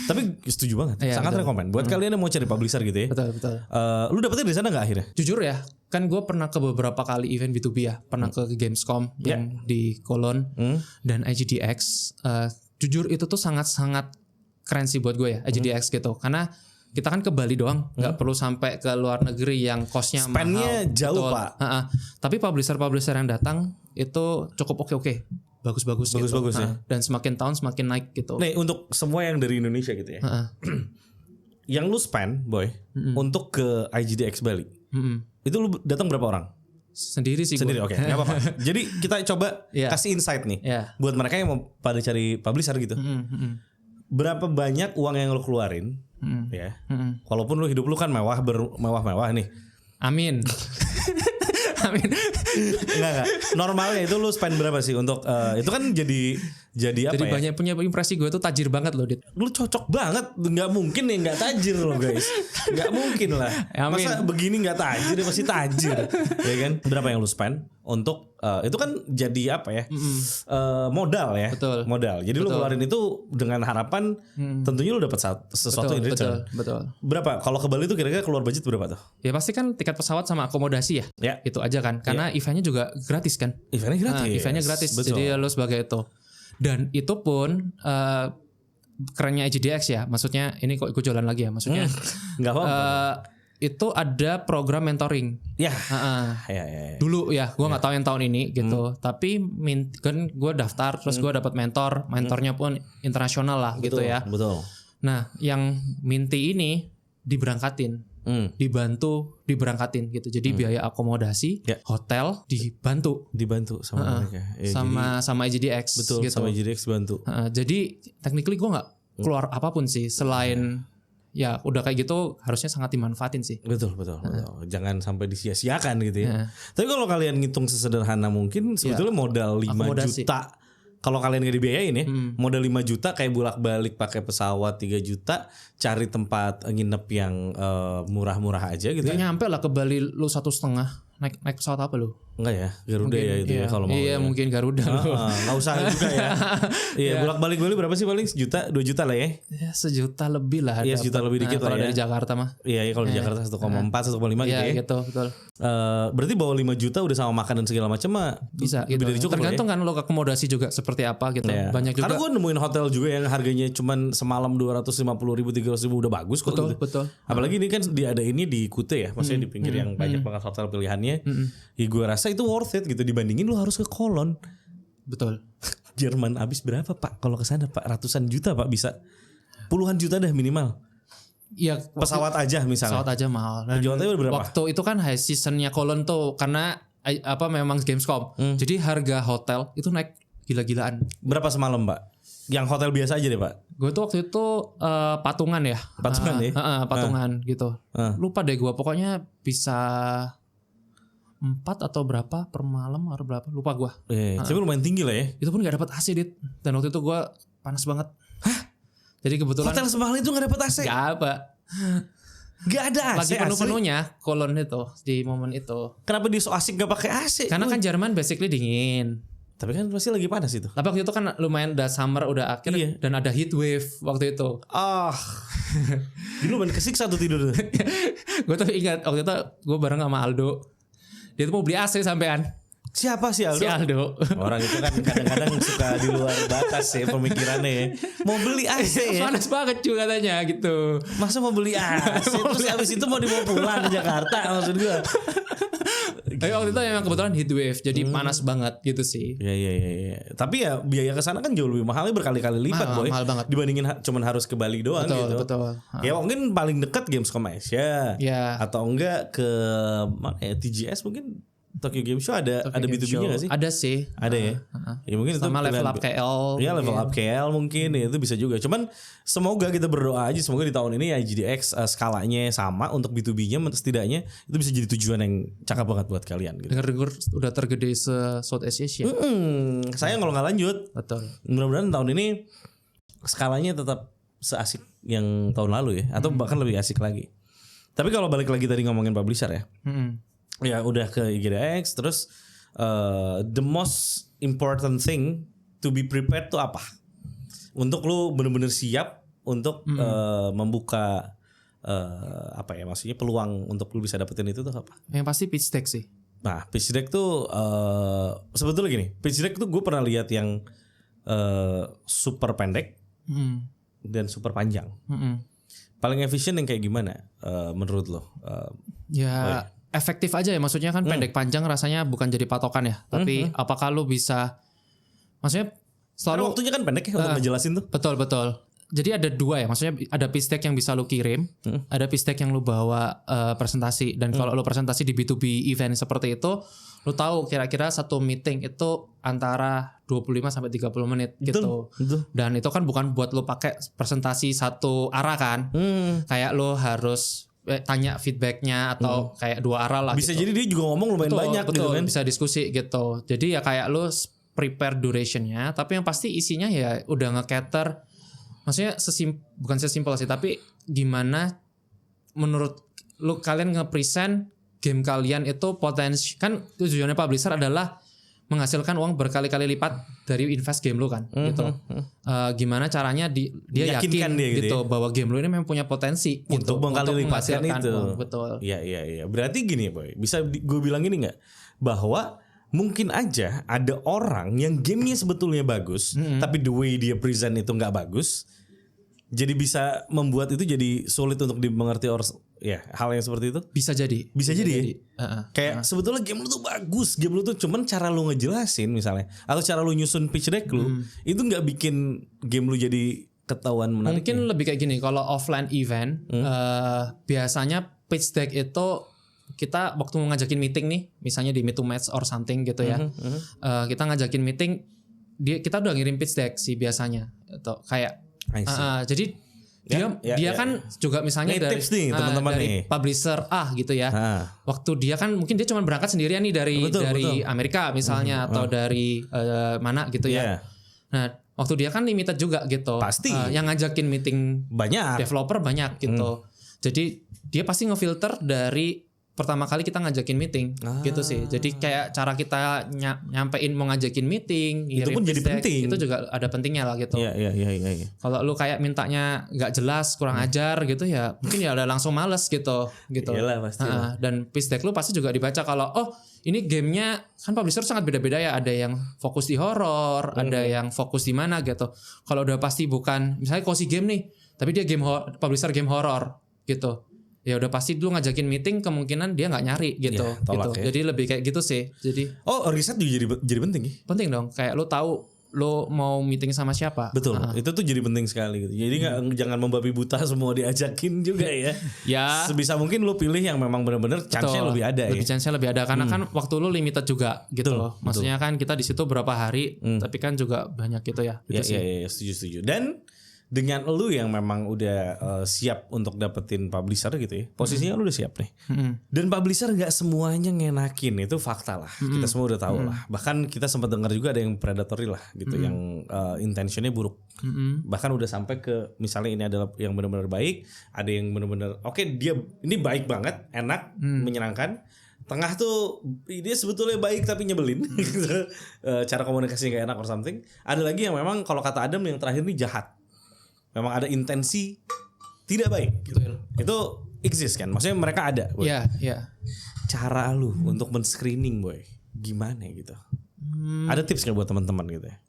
Tapi setuju banget. Sangat rekomen buat kalian yang mau cari publisher gitu ya. Betul. Lu dapetnya di sana nggak akhirnya? Jujur ya, kan gue pernah ke beberapa kali event B2B ya. Pernah ke Gamescom yang di Cologne dan IGDX. Jujur itu tuh sangat-sangat keren sih buat gue ya, IGDX gitu. Karena kita kan ke Bali doang, nggak perlu sampai ke luar negeri yang costnya mahal. Spendnya jauh pak. Tapi publisher yang datang itu cukup oke, bagus-bagus gitu. Ya. Dan semakin tahun semakin naik gitu. Nih untuk semua yang dari Indonesia gitu ya, yang lu spend boy untuk ke IGDX Bali, itu lu datang berapa orang? Sendiri sih. Sendiri, oke, nggak apa-apa. Jadi kita coba kasih insight nih, buat mereka yang mau pada cari publisher gitu. Berapa banyak uang yang lu keluarin? Walaupun lu hidup lu kan mewah nih. Amin. Amin. Enggak. Normalnya itu lu spend berapa sih untuk itu kan jadi apa ya? Banyak punya impresi gue tuh tajir banget loh, Dit. Lu cocok banget, nggak mungkin ya nggak tajir loh guys, nggak mungkin lah. Masa begini nggak tajir, ya pasti tajir, ya kan? Berapa yang lu spend untuk itu kan jadi apa ya? Modal ya. Betul. Modal. Jadi lu keluarin itu dengan harapan tentunya lu dapat sesuatu in return. Betul. Berapa? Kalau ke Bali itu kira-kira keluar budget berapa tuh? Ya pasti kan tiket pesawat sama akomodasi ya. Itu aja kan. Karena eventnya juga gratis kan. Eventnya gratis. Betul. Jadi lu sebagai itu. Dan itu pun kerennya IGDX ya. Maksudnya ini kok gue jualan lagi ya. Maksudnya nggak apa-apa. Itu ada program mentoring. Ya. Dulu ya, gue nggak tahu yang tahun ini gitu. Tapi kan gue daftar, terus gue dapat mentor. Mentornya pun internasional lah gitu ya. Betul. Nah, yang Minty ini diberangkatin. Diberangkatin gitu. Jadi biaya akomodasi, hotel dibantu sama mereka. Sama IGDX. Betul, gitu. Sama IGDX bantu. Jadi technically gue nggak keluar apapun sih selain ya udah kayak gitu, harusnya sangat dimanfaatin sih. Betul. Jangan sampai disia-siakan gitu ya. Tapi kalau kalian ngitung sesederhana mungkin sebetulnya modal 5 akomodasi. juta. Kalau kalian gak dibiayain ya, modal 5 juta kayak bolak-balik pakai pesawat 3 juta, cari tempat nginep yang murah-murah aja gitu. Gak nyampe lah ke Bali lu 1,5 naik pesawat apa lu? Enggak ya, Garuda Mungkin, ya itu ya kalau mau. Iya, ya. mungkin Garuda lu. Nggak usah juga ya. Iya, bolak-balik Bali berapa sih paling? 1 juta, 2 juta lah ya. Ya, 1 juta lebih lah. Iya, 1 juta lebih dikit lah kalau ya. dari Jakarta mah. Iya, kalau di Jakarta 1,4, 1,5 gitu Iya ya. gitu, betul. Berarti bawa 5 juta udah sama makan dan segala macam mah Bisa lebih gitu. dari cukup Tergantung ya. kan lo akomodasi juga seperti apa gitu. Iya. Banyak juga. Karena gue nemuin hotel juga yang harganya cuman semalam 250.000, 300.000 udah bagus kok. Betul, gitu. betul. Apalagi ini kan ada ini di Kute ya, maksudnya di pinggir yang banyak banget hotel pilihannya. Ya gue rasa itu worth it gitu dibandingin lu harus ke Kolon. Betul. Jerman habis berapa Pak? Kalau ke sana Pak ratusan juta Pak bisa. Puluhan juta dah minimal. Iya, Pesawat aja misalnya. pesawat aja mahal. Dan Pesawatnya berapa? waktu itu kan high seasonnya Cologne tuh karena memang Gamescom. Jadi harga hotel itu naik gila-gilaan. Berapa semalam Pak? Yang hotel biasa aja deh Pak. Gue tuh waktu itu patungan ya. Patungan ya? Patungan gitu. Lupa deh gue pokoknya bisa 4 atau berapa per malam atau berapa lupa gue. Tapi lumayan tinggi lah ya. Itu pun gak dapat AC dit. Dan waktu itu gue panas banget. Hah? Jadi kebetulan Hotel semahal itu gak dapet AC? gak apa. Gak ada AC. Lagi penuh-penuhnya Cologne itu di momen itu. Kenapa dia so asik gak pakai AC? Karena kan Jerman basically dingin. Tapi kan pasti lagi panas itu. Tapi waktu itu kan lumayan udah summer udah akhir dan ada heat wave waktu itu. Dulu main kesiksa tuh tidur tuh. Gue tuh ingat waktu itu gue bareng sama Aldo. Dia tuh mau beli AC sampean. Siapa sih Aldo? Si Aldo. Orang itu kan kadang-kadang suka di luar batas ya pemikirannya ya. Mau beli AC ya. Panas banget juga katanya gitu. Masa mau beli AC terus habis itu mau dibawa pulang ke Jakarta maksud gue. Tapi waktu itu memang kebetulan heat wave jadi panas banget gitu sih. Iya. Tapi ya biaya ke sana kan jauh lebih mahalnya berkali-kali lipat boy. Mahal banget. Dibandingin cuman harus ke Bali doang gitu. Betul. Ya mungkin paling dekat Gamescom Asia. Ya. Atau enggak ke mana ya TGS mungkin Tokyo Game Show ada B2B-nya gak sih? Ada sih. Ada ya. Ya mungkin sama itu level up KL. Iya level up KL mungkin ya itu bisa juga. Cuman semoga kita berdoa aja semoga di tahun ini IGDX skalanya sama untuk B2B-nya setidaknya itu bisa jadi tujuan yang cakep banget buat kalian gitu. Dengar-dengar udah tergede se Southeast Asia. Sayang kalau nggak lanjut. Betul. Mudah-mudahan tahun ini skalanya tetap seasik yang tahun lalu ya atau bahkan lebih asik lagi. Tapi kalau balik lagi tadi ngomongin publisher ya. Ya udah ke IGDX terus the most important thing to be prepared tuh apa? Untuk lu bener-bener siap untuk membuka apa ya maksudnya peluang untuk lu bisa dapetin itu tuh apa? Yang pasti pitch deck sih. Nah pitch deck tuh sebetulnya gini, pitch deck tuh gue pernah lihat yang super pendek dan super panjang. Paling efisien yang kayak gimana menurut lo? Efektif aja ya maksudnya kan pendek panjang rasanya bukan jadi patokan ya. Tapi apakah lu bisa maksudnya selalu karena waktunya kan pendek ya untuk ngejelasin tuh. Betul. Jadi ada dua ya maksudnya ada pitch deck yang bisa lu kirim, ada pitch deck yang lu bawa presentasi dan kalau lu presentasi di B2B event seperti itu, lu tahu kira-kira satu meeting itu antara 25 sampai 30 menit gitu. Betul. Dan itu kan bukan buat lu pakai presentasi satu arah kan. Kayak lu harus tanya feedbacknya atau kayak dua arah lah bisa gitu. jadi dia juga ngomong lumayan banyak gitu kan. Bisa diskusi gitu. Jadi ya kayak lu prepare durationnya, tapi yang pasti isinya ya udah nge-cater. Maksudnya bukan sesimpel sih, tapi gimana menurut lu kalian nge-present game kalian itu potensi kan tujuannya publisher adalah menghasilkan uang berkali-kali lipat dari invest game lu kan gitu. Gimana caranya dia yakin dia gitu ya? bahwa game lu ini memang punya potensi untuk berkali lipatkan itu. Betul. Iya. Berarti gini boy, bisa gue bilang gini nggak bahwa mungkin aja ada orang yang gamenya sebetulnya bagus, tapi the way dia present itu nggak bagus, jadi bisa membuat itu jadi sulit untuk dimengerti hal yang seperti itu. Bisa jadi ya. Kayak sebetulnya game lu tuh bagus, game lu tuh cuman cara lu ngejelasin misalnya atau cara lu nyusun pitch deck lu itu nggak bikin game lu jadi ketahuan menarik. Mungkin lebih kayak gini, kalau offline event biasanya pitch deck itu kita waktu ngajakin meeting nih, misalnya di Meet to Match or something gitu ya. Kita ngajakin meeting, kita udah ngirim pitch deck sih biasanya. Atau kayak jadi dia kan juga misalnya dari tips nih teman-teman dari nih. Publisher gitu ya. Waktu dia kan mungkin dia cuma berangkat sendirian nih dari Amerika misalnya atau dari mana gitu ya. Nah, waktu dia kan limited juga gitu. Pasti. Yang ngajakin meeting banyak developer banyak gitu. Jadi dia pasti ngefilter dari pertama kali kita ngajakin meeting gitu sih. Jadi kayak cara kita nyampein mau ngajakin meeting, itu pun jadi penting. Itu juga ada pentingnya lah gitu. Iya. Kalau lu kayak mintanya nggak jelas, kurang ajar gitu ya, mungkin ya udah langsung males gitu. Iyalah pasti. Dan pitch deck lu pasti juga dibaca kalau ini gamenya kan publisher sangat beda-beda ya. Ada yang fokus di horor, ada yang fokus di mana gitu. Kalau udah pasti bukan, misalnya Cozy Game nih, tapi dia publisher game horor gitu. Ya udah pasti dulu ngajakin meeting kemungkinan dia nggak nyari gitu. Ya, tolak gitu. Ya. Jadi lebih kayak gitu sih. Jadi riset juga jadi penting ya. Penting dong. Kayak lu tahu lu mau meeting sama siapa. Betul. Itu tuh jadi penting sekali gitu. Jadi jangan membabi buta semua diajakin juga ya. Ya. Sebisa mungkin lu pilih yang memang benar-benar chance-nya lebih ada Chance-nya lebih ada karena kan waktu lu limited juga gitu loh. Maksudnya kan kita di situ berapa hari, tapi kan juga banyak gitu ya. Iya, setuju. Dan dengan lu yang memang udah siap untuk dapetin publisher gitu ya, posisinya lu udah siap nih. Dan publisher nggak semuanya ngenakin, itu fakta lah. Kita semua udah tahu lah. Bahkan kita sempat dengar juga ada yang predatory lah gitu, yang intentionnya buruk. Bahkan udah sampai ke misalnya ini adalah yang benar-benar baik, ada yang benar-benar dia ini baik banget, enak, menyenangkan. Tengah tuh dia sebetulnya baik tapi nyebelin. Cara komunikasi gak enak or something. Ada lagi yang memang kalau kata Adam yang terakhir ini jahat. Memang ada intensi tidak baik gitu. Itu exist kan, maksudnya mereka ada. Iya. Cara lu untuk men-screening boy gimana gitu? Ada tips nggak buat teman-teman gitu ya?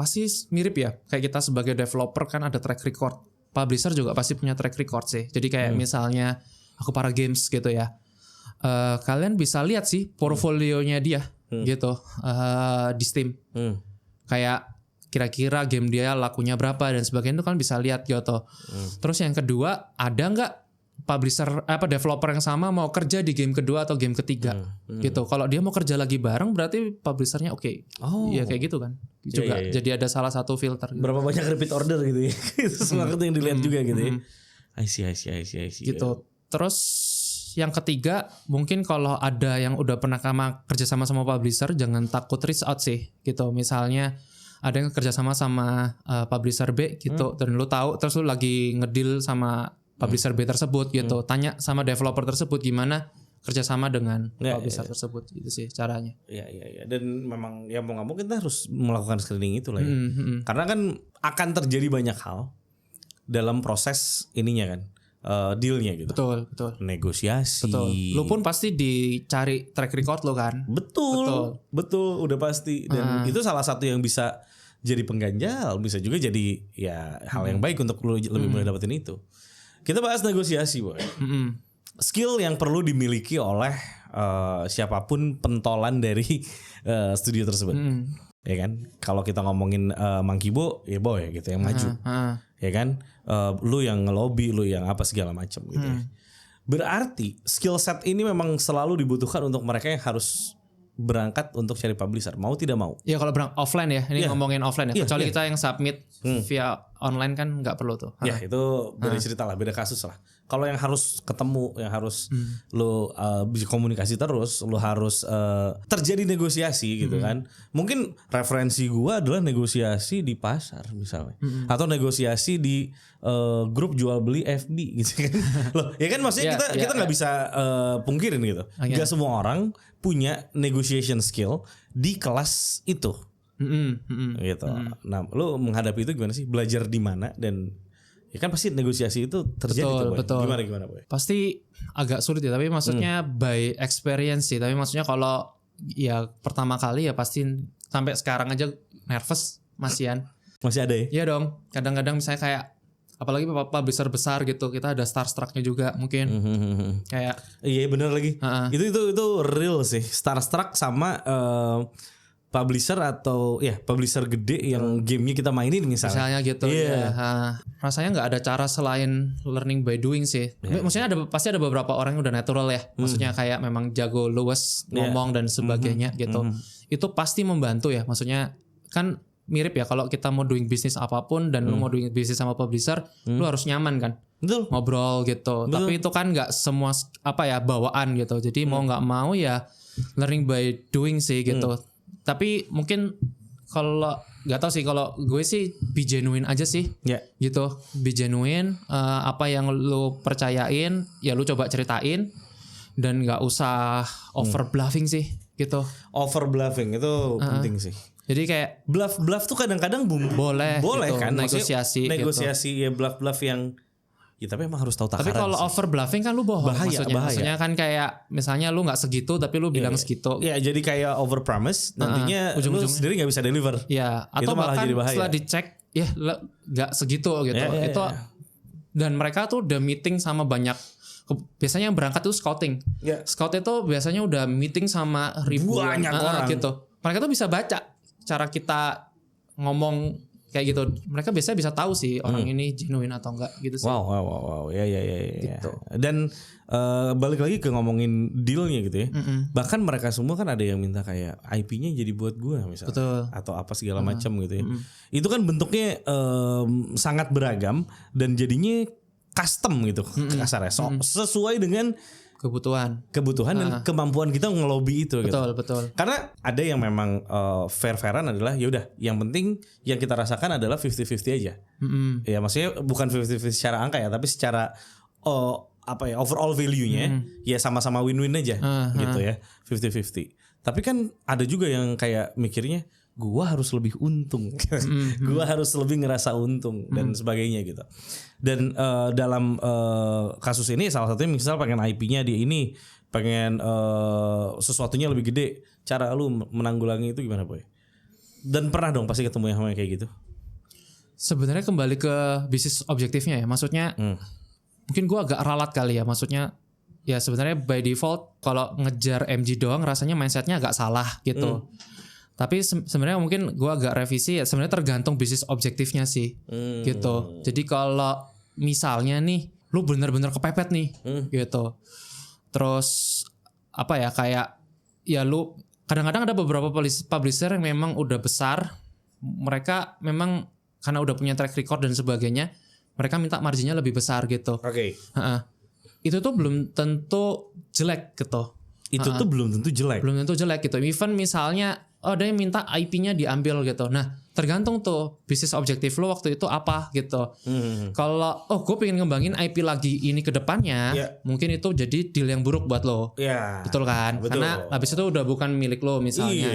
Pasti mirip ya, kayak kita sebagai developer kan ada track record. Publisher juga pasti punya track record sih. Jadi kayak misalnya Aku Para Games gitu ya, kalian bisa lihat sih portfolionya dia gitu di Steam. Kayak kira-kira game dia lakunya berapa dan sebagainya itu kan bisa lihat gitu. Terus yang kedua, ada nggak developer yang sama mau kerja di game kedua atau game ketiga gitu. Kalau dia mau kerja lagi bareng berarti publishernya oke. Iya kayak gitu kan. Juga jadi ada salah satu filter. Gitu. Berapa banyak repeat order gitu ya. Itu semua itu yang dilihat juga gitu ya. I see. Gitu. Terus yang ketiga, mungkin kalau ada yang udah pernah kerja sama publisher, jangan takut reach out sih gitu. Misalnya ada yang kerjasama sama publisher B gitu, dan lu tahu, terus lu lagi ngedeal sama publisher B tersebut gitu, tanya sama developer tersebut gimana kerjasama dengan publisher tersebut, gitu sih caranya. Iya. Dan memang ya mau nggak mau kita harus melakukan screening itu lah ya. Karena kan akan terjadi banyak hal dalam proses ininya kan. Dealnya gitu. Betul. Negosiasi. Betul. Lu pun pasti dicari track record lo kan. Betul. Udah pasti. Dan itu salah satu yang bisa jadi pengganjal, bisa juga jadi ya hal yang baik untuk lu lebih mudah dapetin itu. Kita bahas negosiasi, boy. Skill yang perlu dimiliki oleh siapapun pentolan dari studio tersebut. Ya kan? Kalau kita ngomongin Monkey Bo, ya boy gitu yang maju. Ya kan? Lu yang ngelobi, lu yang apa segala macam gitu. Berarti skill set ini memang selalu dibutuhkan untuk mereka yang harus berangkat untuk cari publisher, mau tidak mau. Ya kalau offline ya, ini ngomongin offline ya. Kecuali kita yang submit via online kan nggak perlu tuh. Ya itu beda cerita lah, beda kasus lah. Kalau yang harus ketemu, yang harus lu bisa komunikasi terus, lu harus terjadi negosiasi gitu kan. Mungkin referensi gua adalah negosiasi di pasar misalnya, atau negosiasi di grup jual beli FB gitu kan. Loh, ya kan maksudnya kita nggak bisa pungkirin gitu. Gak semua orang punya negotiation skill di kelas itu. Gitu. Nah, lu menghadapi itu gimana sih? Belajar di mana dan ya kan pasti negosiasi itu terjadi betul. Gimana boy? Pasti agak sulit ya, tapi maksudnya by experience sih. Tapi maksudnya kalau ya pertama kali ya pasti sampai sekarang aja nervous masihan. Masih ada ya? Iya dong. Kadang-kadang misalnya kayak apalagi publisher besar gitu, kita ada starstrucknya juga mungkin. Kayak iya bener lagi. Itu real sih. Starstruck sama publisher atau publisher gede yang gamenya kita mainin misalnya gitu. Rasanya nggak ada cara selain learning by doing sih. Maksudnya pasti ada beberapa orang yang udah natural ya. Maksudnya kayak memang jago luwes ngomong dan sebagainya gitu. Itu pasti membantu ya. Maksudnya kan mirip ya kalau kita mau doing bisnis apapun dan lu mau doing bisnis sama publisher, lu harus nyaman kan. Betul. Ngobrol gitu. Betul. Tapi itu kan nggak semua bawaan gitu. Jadi mau nggak mau ya learning by doing sih gitu. Tapi mungkin kalau nggak tahu sih, kalau gue sih be genuine aja sih, gitu. Be genuine, apa yang lu percayain ya lu coba ceritain. dan nggak usah over bluffing sih gitu. Over bluffing itu penting sih. Jadi kayak Bluff tuh kadang-kadang boleh gitu, kan Maksudnya negosiasi ya bluff yang ya tapi emang harus tahu takaran. Tapi kalau sih. over bluffing kan lu bohong Bahaya. Maksudnya kan kayak misalnya lu nggak segitu tapi lu bilang segitu. Ya jadi kayak over promise nantinya lu sendiri nggak bisa deliver. Ya atau itu malah bahkan jadi bahaya. setelah dicek ya nggak segitu gitu. Itu dan mereka tuh udah meeting sama banyak. Biasanya yang berangkat tuh scouting. Scout itu biasanya udah meeting sama ribuan orang gitu. Mereka tuh bisa baca cara kita ngomong kayak gitu. Mereka biasanya bisa tahu sih orang ini genuine atau enggak gitu sih. Wow. Ya. Gitu. Dan balik lagi ke ngomongin dealnya gitu ya. Bahkan mereka semua kan ada yang minta kayak IP-nya jadi buat gua misalnya. Betul. Atau apa segala macam gitu ya. Itu kan bentuknya sangat beragam dan jadinya custom gitu kasarnya. Sesuai dengan kebutuhan dan kemampuan kita ngelobi itu gitu. Betul. Karena ada yang memang fair-fairan adalah ya udah yang penting yang kita rasakan adalah 50-50 aja. Ya maksudnya bukan 50-50 secara angka ya, tapi secara overall value-nya ya sama-sama win-win aja gitu ya. 50-50. Tapi kan ada juga yang kayak mikirnya gua harus lebih untung. Gua harus lebih ngerasa untung dan sebagainya gitu. Dan dalam kasus ini salah satunya misal pengen IP-nya dia ini pengen sesuatunya lebih gede. Cara lu menanggulangi itu gimana, Boy? Dan pernah dong pasti ketemu yang kayak gitu. Sebenarnya kembali ke bisnis objektifnya ya. Maksudnya mungkin gua agak ralat kali ya. Maksudnya ya sebenarnya by default kalau ngejar MG doang rasanya mindsetnya agak salah gitu. Tapi sebenarnya mungkin gue agak revisi ya, sebenarnya tergantung bisnis objektifnya sih gitu. Jadi kalau misalnya nih lu bener-bener kepepet nih gitu, terus apa ya kayak ya lu kadang-kadang ada beberapa publisher yang memang udah besar, mereka memang karena udah punya track record dan sebagainya, mereka minta marginnya lebih besar gitu. Itu tuh belum tentu jelek gitu. Tuh belum tentu jelek gitu. Even misalnya ada yang minta IP-nya diambil gitu. Nah, tergantung tuh bisnis objektif lo waktu itu apa gitu. Kalau gue pengen ngembangin IP lagi ini ke depannya, mungkin itu jadi deal yang buruk buat lo. Betul kan? Betul. Karena habis itu udah bukan milik lo misalnya.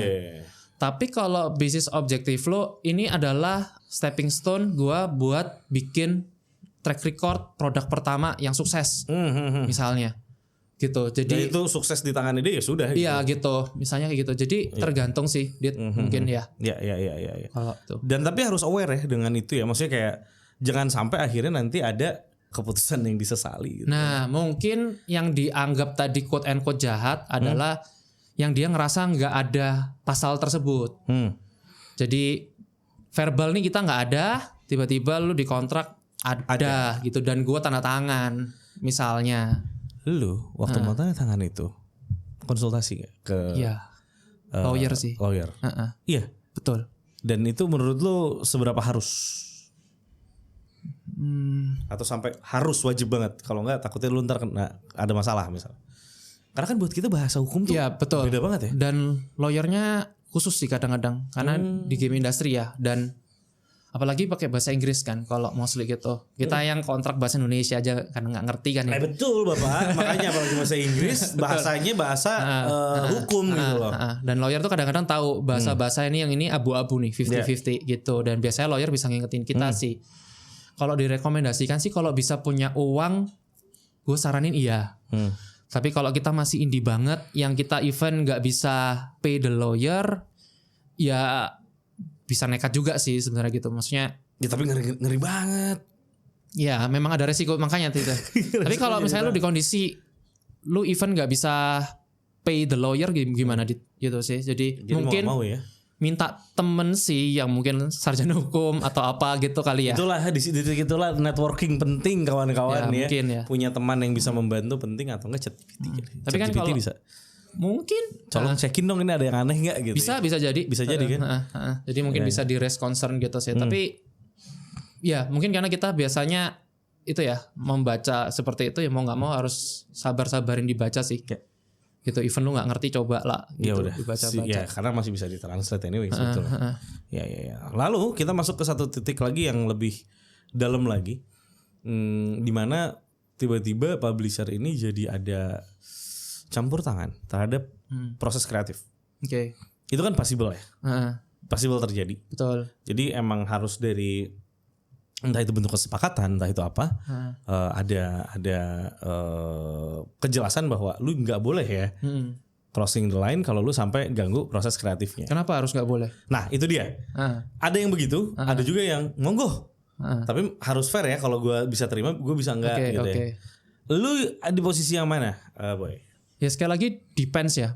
Tapi kalau bisnis objektif lo ini adalah stepping stone gue buat bikin track record produk pertama yang sukses. Misalnya. Gitu. Jadi dan itu sukses di tangan dia ya sudah. Iya gitu. Misalnya kayak gitu. Jadi tergantung sih, mungkin ya. Iya. Dan tapi harus aware ya dengan itu ya. Maksudnya kayak jangan sampai akhirnya nanti ada keputusan yang disesali. Gitu. Nah mungkin yang dianggap tadi quote and quote jahat adalah yang dia ngerasa nggak ada pasal tersebut. Jadi verbal nih kita nggak ada, tiba-tiba lu di kontrak ada gitu dan gua tanda tangan misalnya. Lu waktu mau tanda tangan itu konsultasi gak ke lawyer sih. Lawyer. Iya, betul. Dan itu menurut lu seberapa harus? Atau sampai harus wajib banget? Kalau enggak takutnya lu ntar kena ada masalah misalnya. Karena kan buat kita bahasa hukum tuh betul. Beda banget ya. Dan lawyernya khusus sih kadang-kadang karena di game industri ya dan apalagi pakai bahasa Inggris kan kalau mostly gitu. Kita yang kontrak bahasa Indonesia aja karena nggak ngerti kan ya. Betul Bapak. Makanya apalagi bahasa Inggris bahasanya bahasa hukum gitu loh. Dan lawyer tuh kadang-kadang tahu bahasa-bahasa ini yang ini abu-abu nih 50-50 gitu. Dan biasanya lawyer bisa ngingetin kita sih. Kalau direkomendasikan sih kalau bisa punya uang gue saranin iya. Tapi kalau kita masih indie banget yang kita even nggak bisa pay the lawyer ya bisa nekat juga sih sebenarnya gitu. Maksudnya ya tapi ngeri banget. Ya memang ada resiko makanya itu. Tapi kalau misalnya lu di kondisi lu even nggak bisa pay the lawyer gimana gitu sih. Jadi mungkin mau ya. Minta temen sih yang mungkin sarjana hukum atau apa gitu kali ya. Itulah networking penting kawan-kawan ya. Mungkin ya. Punya teman yang bisa membantu penting atau enggak ChatGPT. Tapi kan kalau bisa mungkin tolong cekin dong ini ada yang aneh nggak gitu. Bisa jadi kan. Jadi mungkin bisa di raise concern gitu sih. Tapi ya mungkin karena kita biasanya itu ya membaca seperti itu ya mau nggak mau harus sabarin dibaca sih. Gitu even lu nggak ngerti coba lah gitu, ya udah dibaca-baca. Ya karena masih bisa ditranslate anyway sebetulnya. Ya. Lalu kita masuk ke satu titik lagi yang lebih dalam lagi. Di mana tiba-tiba publisher ini jadi ada campur tangan terhadap proses kreatif. Oke. Itu kan possible ya. Possible terjadi. Betul. Jadi emang harus dari entah itu bentuk kesepakatan, entah itu apa, ada kejelasan bahwa lu nggak boleh ya crossing the line kalau lu sampai ganggu proses kreatifnya. Kenapa harus nggak boleh? Nah itu dia. Ada yang begitu, ada juga yang monggo. Tapi harus fair ya. Kalau gue bisa terima, gue bisa enggak gitu ya. Lu di posisi yang mana, Boy? Ya sekali lagi depends ya.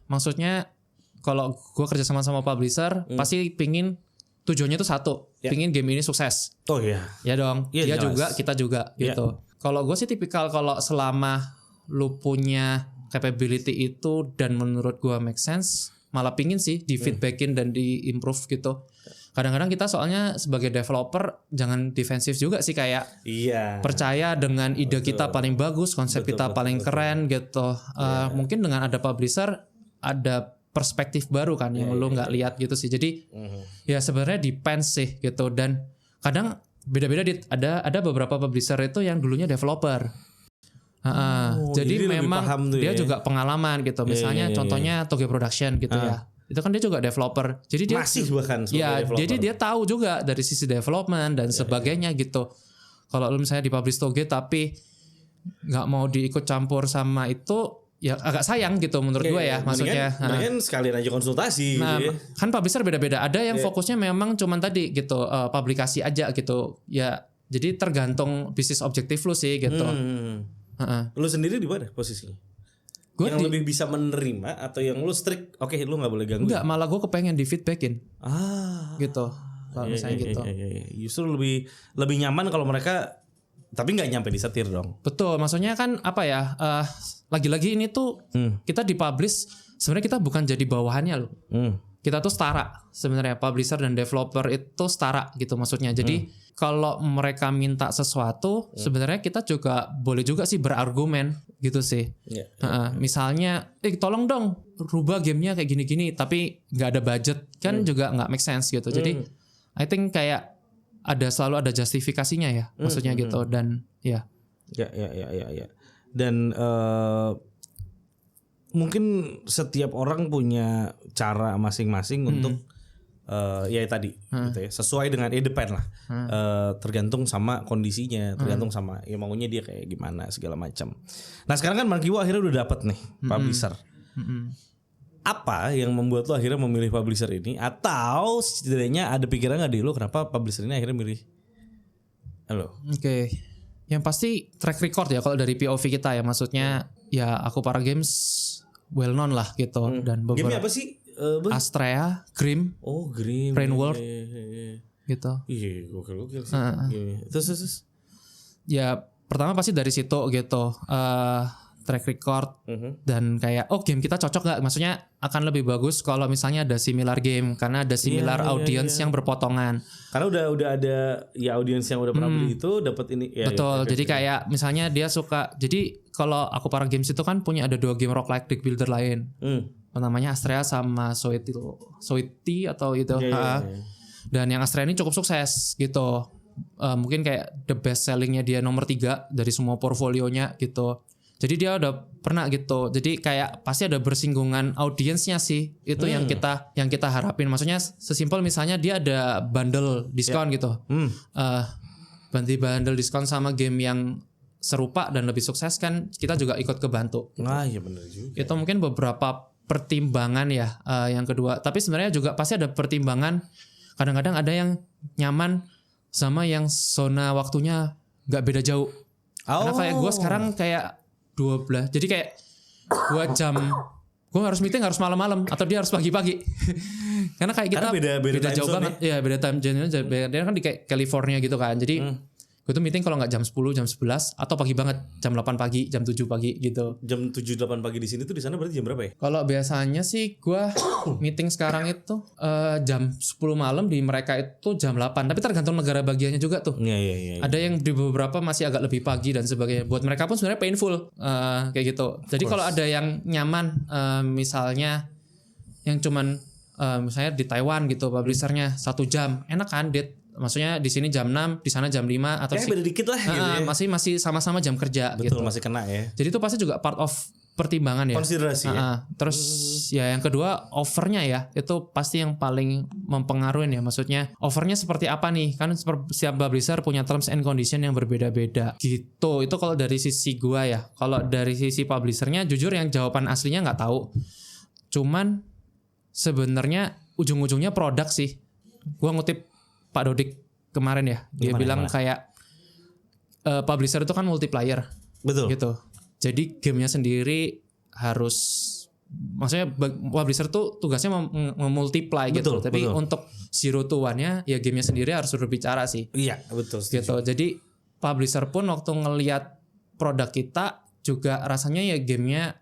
Maksudnya kalau gue kerja sama publisher, pasti pingin tujuannya tuh satu, pingin game ini sukses. Oh iya. Ya dong. Ya, dia juga, kita juga gitu. Kalau gue sih tipikal kalau selama lu punya capability itu dan menurut gue make sense, malah pingin sih di feedbackin dan di improve gitu. Kadang-kadang kita soalnya sebagai developer jangan defensif juga sih, kayak percaya dengan ide kita paling bagus, konsep kita paling keren gitu. Mungkin dengan ada publisher ada perspektif baru kan yang lu nggak lihat gitu sih. Jadi ya sebenarnya depends sih gitu, dan kadang beda-beda. Ada beberapa publisher itu yang dulunya developer. Jadi memang dia juga pengalaman gitu. Misalnya contohnya Toge Production gitu ya. Itu kan dia juga developer. Jadi dia masih bahkan developer. Jadi dia tahu juga dari sisi development dan sebagainya gitu. Kalau lu misalnya dipublish Toge tapi nggak mau diikut campur sama itu, ya agak sayang gitu menurut gue ya. Maksudnya mendingan sekalian aja konsultasi gitu ya. Kan publisher beda-beda. Ada yang fokusnya memang cuman tadi gitu, publikasi aja gitu. Ya jadi tergantung bisnis objektif lu sih gitu. Lu sendiri di mana posisinya? Gua yang lebih bisa menerima atau yang lu strict? Oke, lu nggak boleh ganggu. Enggak, malah gue kepengen di feedbackin. Gitu. Kalau misalnya gitu. Justru lebih nyaman kalau mereka tapi nggak nyampe disetir dong. Betul, maksudnya kan apa ya? Lagi-lagi ini tuh kita dipublish, sebenarnya kita bukan jadi bawahannya loh. Kita tuh setara sebenarnya, publisher dan developer itu setara gitu maksudnya. Jadi kalau mereka minta sesuatu, sebenarnya kita juga boleh juga sih berargumen gitu sih. Misalnya, tolong dong rubah gamenya kayak gini-gini, tapi nggak ada budget kan juga nggak make sense gitu. Jadi I think kayak selalu ada justifikasinya ya, maksudnya gitu. Dan ya. Dan mungkin setiap orang punya cara masing-masing untuk ya tadi gitu ya, sesuai dengan depend lah, tergantung sama kondisinya, tergantung sama ya maunya dia kayak gimana segala macam. Nah sekarang kan Mankibo akhirnya udah dapet nih publisher. Apa yang membuat lo akhirnya memilih publisher ini, atau setidaknya ada pikiran nggak di lo kenapa publisher ini akhirnya milih lo? Oke. Yang pasti track record ya kalau dari POV kita ya, maksudnya ya Aku Para Games well known lah gitu. Dan beberapa game apa sih? Astrea, Grim, Grim, Brain World, gitu. Iya, gokil sih. Terus. Ya pertama pasti dari situ gitu. Track record dan kayak game kita cocok nggak? Maksudnya akan lebih bagus kalau misalnya ada similar game, karena ada similar audience yang berpotongan. Karena udah ada ya audience yang udah pernah beli itu dapat ini. Ya, betul. Jadi kayak misalnya dia suka. Jadi kalau Aku Para Games itu kan punya ada 2 game roguelike deck builder lain. Namanya Astrea sama Soiti atau itu. Dan yang Astrea ini cukup sukses gitu. Mungkin kayak the best sellingnya dia nomor 3 dari semua portfolionya gitu. Jadi dia udah pernah gitu. Jadi kayak pasti ada bersinggungan audiensnya sih. Itu yang kita harapin. Maksudnya sesimpel misalnya dia ada bundle diskon gitu. Bundle diskon sama game yang serupa dan lebih sukses kan kita juga ikut kebantu. Gitu. Iya benar juga. Itu mungkin beberapa pertimbangan ya. Yang kedua, tapi sebenarnya juga pasti ada pertimbangan. Kadang-kadang ada yang nyaman sama yang zona waktunya nggak beda jauh. Karena kayak gue sekarang kayak 12. Jadi kayak gue harus meeting harus malam-malam atau dia harus pagi-pagi. Karena kayak kita beda jauh banget. Ya beda time zone. Dia kan di kayak California gitu kan. Jadi gue tuh meeting kalau nggak jam 10, jam 11 atau pagi banget jam 8 pagi, jam 7 pagi gitu. Jam 7-8 pagi di sini tuh di sana berarti jam berapa ya? Kalau biasanya sih gue meeting sekarang itu jam 10 malam, di mereka itu jam 8. Tapi tergantung negara bagiannya juga tuh. Iya. Ada yang di beberapa masih agak lebih pagi dan sebagainya. Buat mereka pun sebenarnya painful kayak gitu. Jadi kalau ada yang nyaman misalnya yang cuman misalnya di Taiwan gitu publishernya 1 jam, enak kan maksudnya di sini jam 6, di sana jam 5 atau beda dikit lah gitu ya. Masih sama-sama jam kerja. Betul, gitu. masih kena ya. Jadi itu pasti juga part of pertimbangan ya. Konsiderasi ya. Terus ya yang kedua offernya ya, itu pasti yang paling mempengaruhi ya. Maksudnya offernya seperti apa nih? Kan setiap publisher punya terms and condition yang berbeda-beda gitu. Itu kalau dari sisi gua ya. Kalau dari sisi publishernya jujur yang jawaban aslinya nggak tahu. Cuman sebenarnya ujung-ujungnya produk sih. Gua ngutip Pak Dodik kemarin ya. Dia bilang kayak publisher itu kan multiplier. Betul. Gitu. Jadi gamenya sendiri harus, maksudnya publisher tuh tugasnya memultiply gitu. Tapi untuk zero to one-nya ya gamenya sendiri harus berbicara sih. Iya betul. Gitu. Jadi publisher pun waktu ngelihat produk kita juga rasanya ya gamenya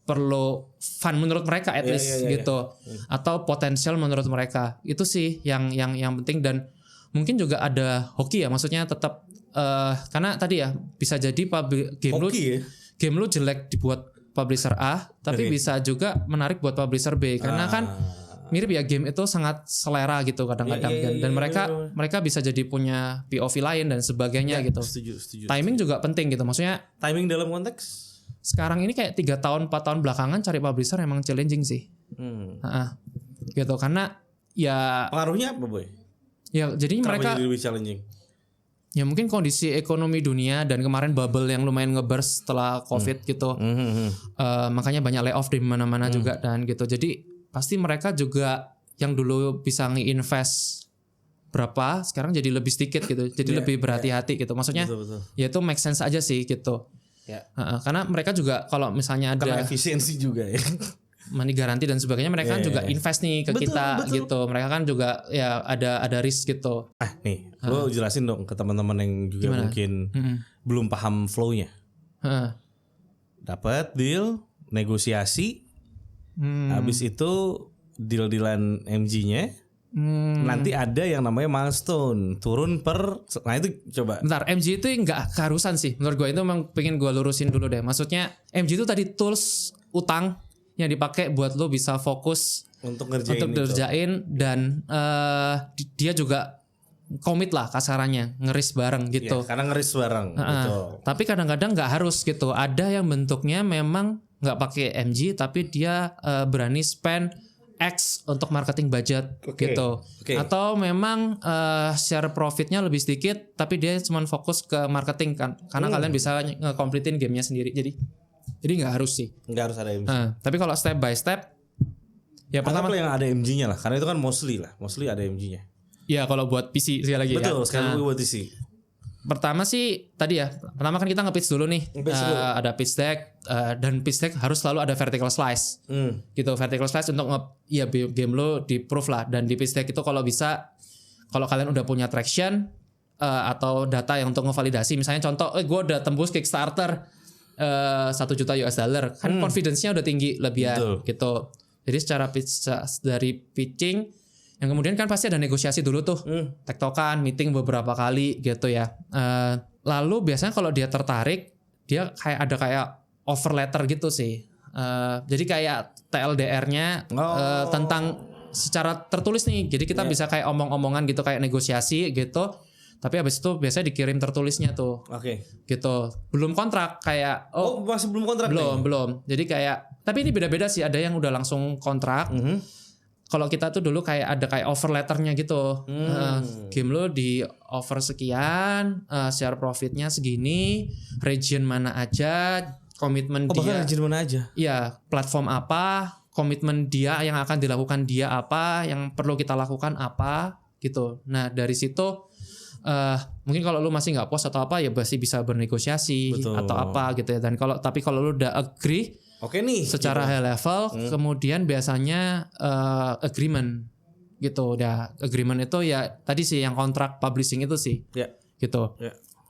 perlu fun menurut mereka at least gitu. Atau potensial menurut mereka. Itu sih yang penting, dan mungkin juga ada hoki ya, maksudnya tetap karena tadi ya bisa jadi game lu jelek dibuat publisher A, tapi bisa juga menarik buat publisher B, karena kan mirip ya, game itu sangat selera gitu kadang-kadang dan mereka bisa jadi punya POV lain dan sebagainya gitu. Setuju. Timing juga penting gitu, maksudnya Timing dalam konteks sekarang ini kayak 3 tahun 4 tahun belakangan cari publisher emang challenging sih. Gitu, karena ya pengaruhnya apa boy? Ya jadi mereka lebih challenging. Ya mungkin kondisi ekonomi dunia dan kemarin bubble yang lumayan ngeburst setelah COVID gitu. Makanya banyak layoff di mana-mana juga dan gitu. Jadi pasti mereka juga yang dulu bisa nge-invest berapa sekarang jadi lebih sedikit gitu. Jadi lebih berhati-hati gitu. Maksudnya ya itu make sense aja sih gitu. Karena mereka juga kalau misalnya ada karena efisiensi juga ya. money garanti dan sebagainya, mereka kan juga invest nih ke kita gitu. Mereka kan juga ya ada risk gitu. Nih, lo jelasin dong ke teman-teman yang juga mungkin belum paham flow-nya. Dapat deal, negosiasi, habis itu deal-dealan MG-nya. Nanti ada yang namanya milestone, turun nah itu coba. Bentar, MG itu nggak keharusan sih. Menurut gue itu memang pengen gue lurusin dulu deh. Maksudnya MG itu tadi tools utang yang dipakai buat lo bisa fokus untuk ngerjain dan dia juga komit lah kasarannya, ngeris bareng gitu. Karena ngeris bareng. Betul. Tapi kadang-kadang nggak harus gitu. Ada yang bentuknya memang nggak pakai MG tapi dia berani spend X untuk marketing budget gitu. Atau memang share profitnya lebih sedikit tapi dia cuma fokus ke marketing kan. Karena kalian bisa nge-completein gamenya sendiri. Jadi nggak harus sih. Nggak harus ada MG. Tapi kalau step by step, ya pertama yang ada MG-nya lah, karena itu kan mostly ada MG-nya. Ya kalau buat PC sekali lagi. Betul, sekali lagi buat PC. Pertama sih tadi ya, pertama kan kita nge-pitch dulu nih. Ada pitch deck dan pitch deck harus selalu ada vertical slice. Gitu, vertical slice untuk game lo di proof lah, dan di pitch deck itu kalau bisa, kalau kalian udah punya traction atau data yang untuk ngevalidasi, misalnya contoh, gue udah tembus Kickstarter 1 juta US dollar, kan confidence-nya udah tinggi lebihan gitu. Jadi secara pitch, dari pitching yang kemudian kan pasti ada negosiasi dulu tuh, tektokan, meeting beberapa kali gitu ya. Lalu biasanya kalau dia tertarik, dia ada kayak offer letter gitu sih. Jadi kayak TLDR-nya tentang secara tertulis nih. Jadi kita bisa kayak omong-omongan gitu, kayak negosiasi gitu. Tapi habis itu biasanya dikirim tertulisnya tuh. Gitu. Belum kontrak kayak masih belum kontrak. Belum. Jadi kayak, tapi ini beda-beda sih, ada yang udah langsung kontrak. Kalau kita tuh dulu kayak ada kayak offer letternya gitu. Game lo di offer sekian, share profitnya segini, region mana aja, komitmen dia. Bahkan region mana aja? Iya, platform apa, komitmen dia yang akan dilakukan dia apa, yang perlu kita lakukan apa gitu. Nah dari situ mungkin kalau lu masih nggak puas atau apa ya masih bisa bernegosiasi. Betul. Atau apa gitu ya. Dan tapi kalau lu udah agree, nih secara gitu. high level, kemudian biasanya agreement gitu. Udah agreement itu ya tadi sih yang kontrak publishing itu sih. Gitu.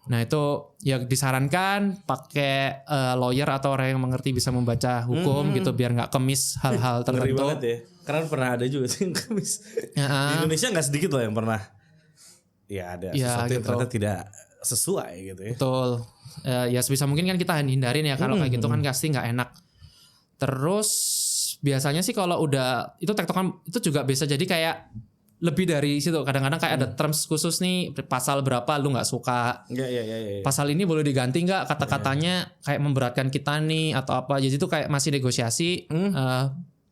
Nah itu ya disarankan pakai lawyer atau orang yang mengerti bisa membaca hukum gitu, biar nggak kemis hal-hal tertentu. Ngeri banget ya. Karena pernah ada juga sih yang kemis. Di Indonesia nggak sedikit loh yang pernah. Ya ada sesuatu yang ternyata tidak sesuai gitu ya. Betul. Ya sebisa mungkin kan kita hindarin ya, kalau kayak gitu kan pasti nggak enak. Terus biasanya sih kalau udah itu tektokan itu juga bisa jadi kayak lebih dari situ. Kadang-kadang kayak ada terms khusus nih, pasal berapa lu nggak suka. Iya. Pasal ini boleh diganti nggak kata-katanya kayak memberatkan kita nih atau apa. Jadi itu kayak masih negosiasi.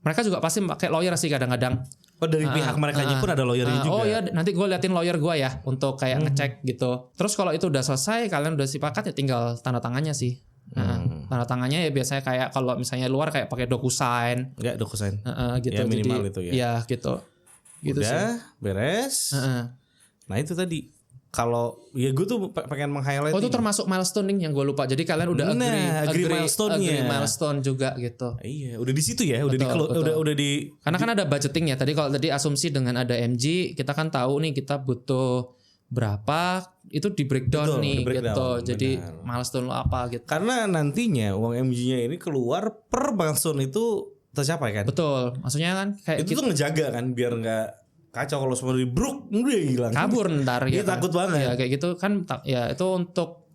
Mereka juga pasti pakai lawyer sih kadang-kadang. Oh dari pihak mereka pun ada lawyernya juga. Oh ya nanti gue liatin lawyer gue ya untuk kayak ngecek gitu. Terus kalau itu udah selesai, kalian udah sepakat ya tinggal tanda tangannya sih. Tanda tangannya ya biasanya kayak kalau misalnya luar kayak pakai DocuSign. Ya DocuSign. Gitu. Ya minimal jadi, itu ya. Iya gitu. Gitu udah sih. beres. Nah itu tadi. Kalau ya gue tuh pengen meng-highlight. Oh itu termasuk milestone nih yang gue lupa. Jadi kalian udah agree milestone juga gitu. Iya, udah di situ ya, udah di. Karena kan ada budgeting ya. Kalau tadi asumsi dengan ada MG, kita kan tahu nih kita butuh berapa, itu di breakdown nih gitu. Jadi milestone lo apa gitu. Karena nantinya uang MG-nya ini keluar per milestone itu tercapai kan. Betul. Maksudnya kan kayak itu tuh ngejaga kan biar nggak kacau kalau semua dibruk udah hilang. Kabur ntar ya. Takut banget. Ya kayak gitu kan ya itu untuk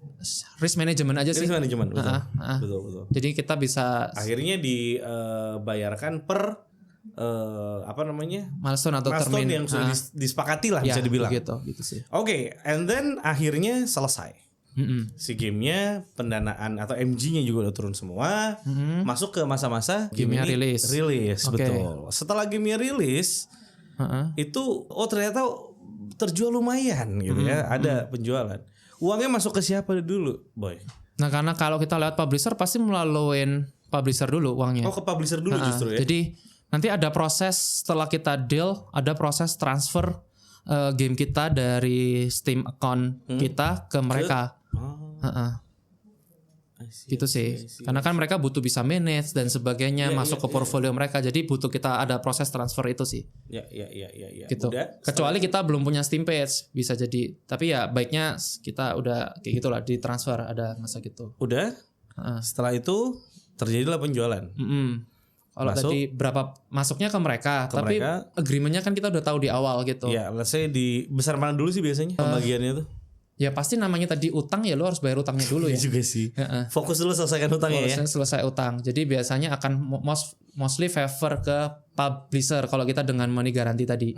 risk management aja sih. Risk management betul. Jadi kita bisa akhirnya dibayarkan per apa namanya? milestone atau milestone termin yang sudah disepakati lah bisa dibilang. Gitu sih. Oke, and then akhirnya selesai. Si gamenya pendanaan atau MG-nya juga udah turun semua, masuk ke masa-masa gamenya rilis, betul. Setelah gamenya rilis, itu ternyata terjual lumayan gitu ya, ada penjualan. Uangnya masuk ke siapa dulu, Boy? Nah karena kalau kita lewat publisher pasti melalui publisher dulu uangnya. Oh ke publisher dulu justru ya. Jadi nanti ada proses setelah kita deal, ada proses transfer game kita dari Steam account kita ke mereka. Gitu sih. Karena kan mereka butuh bisa manage dan sebagainya masuk ke portfolio mereka. Jadi butuh kita ada proses transfer itu sih. Ya. Gitu. Kecuali kita belum punya Steam page bisa jadi. Tapi ya baiknya kita udah kayak gitulah ditransfer ada masa gitu. Udah. Setelah itu terjadilah penjualan. Kalau tadi berapa masuknya ke mereka, tapi agreementnya kan kita udah tahu di awal gitu. Ya, let's say di besar mana dulu sih biasanya pembagiannya tuh? Ya pasti namanya tadi utang ya lo harus bayar utangnya dulu ya. Juga sih. Fokus dulu selesaikan utangnya ya. Selesai utang. Jadi biasanya akan mostly favor ke publisher kalau kita dengan money guarantee tadi.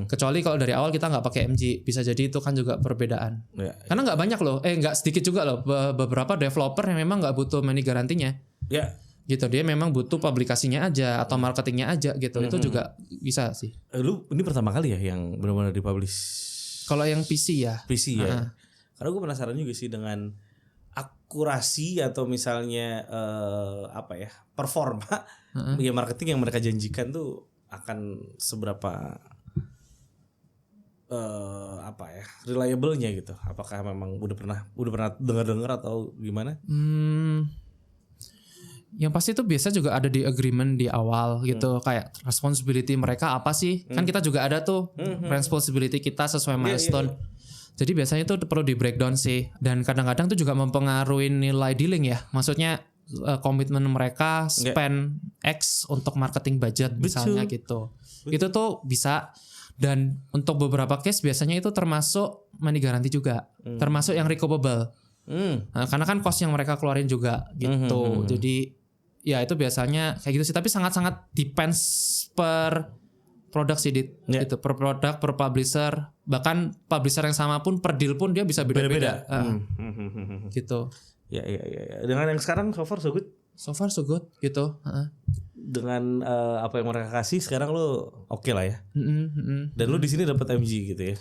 Kecuali kalau dari awal kita nggak pakai MG, bisa jadi itu kan juga perbedaan. Karena nggak banyak loh, nggak sedikit juga loh beberapa developer yang memang nggak butuh money guarantee-nya. Ya. Gitu dia memang butuh publikasinya aja atau marketingnya aja gitu. Itu juga bisa sih. Lu ini pertama kali ya yang benar-benar dipublish? Kalau yang PC ya. PC ya. Karena gue penasaran juga sih dengan akurasi atau misalnya performa ya marketing yang mereka janjikan tuh akan seberapa reliable-nya gitu. Apakah memang udah pernah dengar atau gimana? Yang pasti itu biasa juga ada di agreement di awal gitu, kayak responsibility mereka apa sih? Kan kita juga ada tuh responsibility kita sesuai milestone. Jadi biasanya itu perlu di breakdown sih, dan kadang-kadang tuh juga mempengaruhi nilai dealing ya. Maksudnya komitmen mereka spend X untuk marketing budget misalnya gitu. Itu tuh bisa. Dan untuk beberapa case biasanya itu termasuk money guarantee juga, termasuk yang recoverable. Nah, karena kan cost yang mereka keluarin juga gitu. Jadi ya itu biasanya kayak gitu sih, tapi sangat-sangat depends per produk sih itu per produk, per publisher, bahkan publisher yang sama pun per deal pun dia bisa beda-beda. Gitu. Ya. Dengan yang sekarang so far so good gitu. Dengan apa yang mereka kasih sekarang lo oke lah ya. Dan lo di sini dapat MG gitu ya.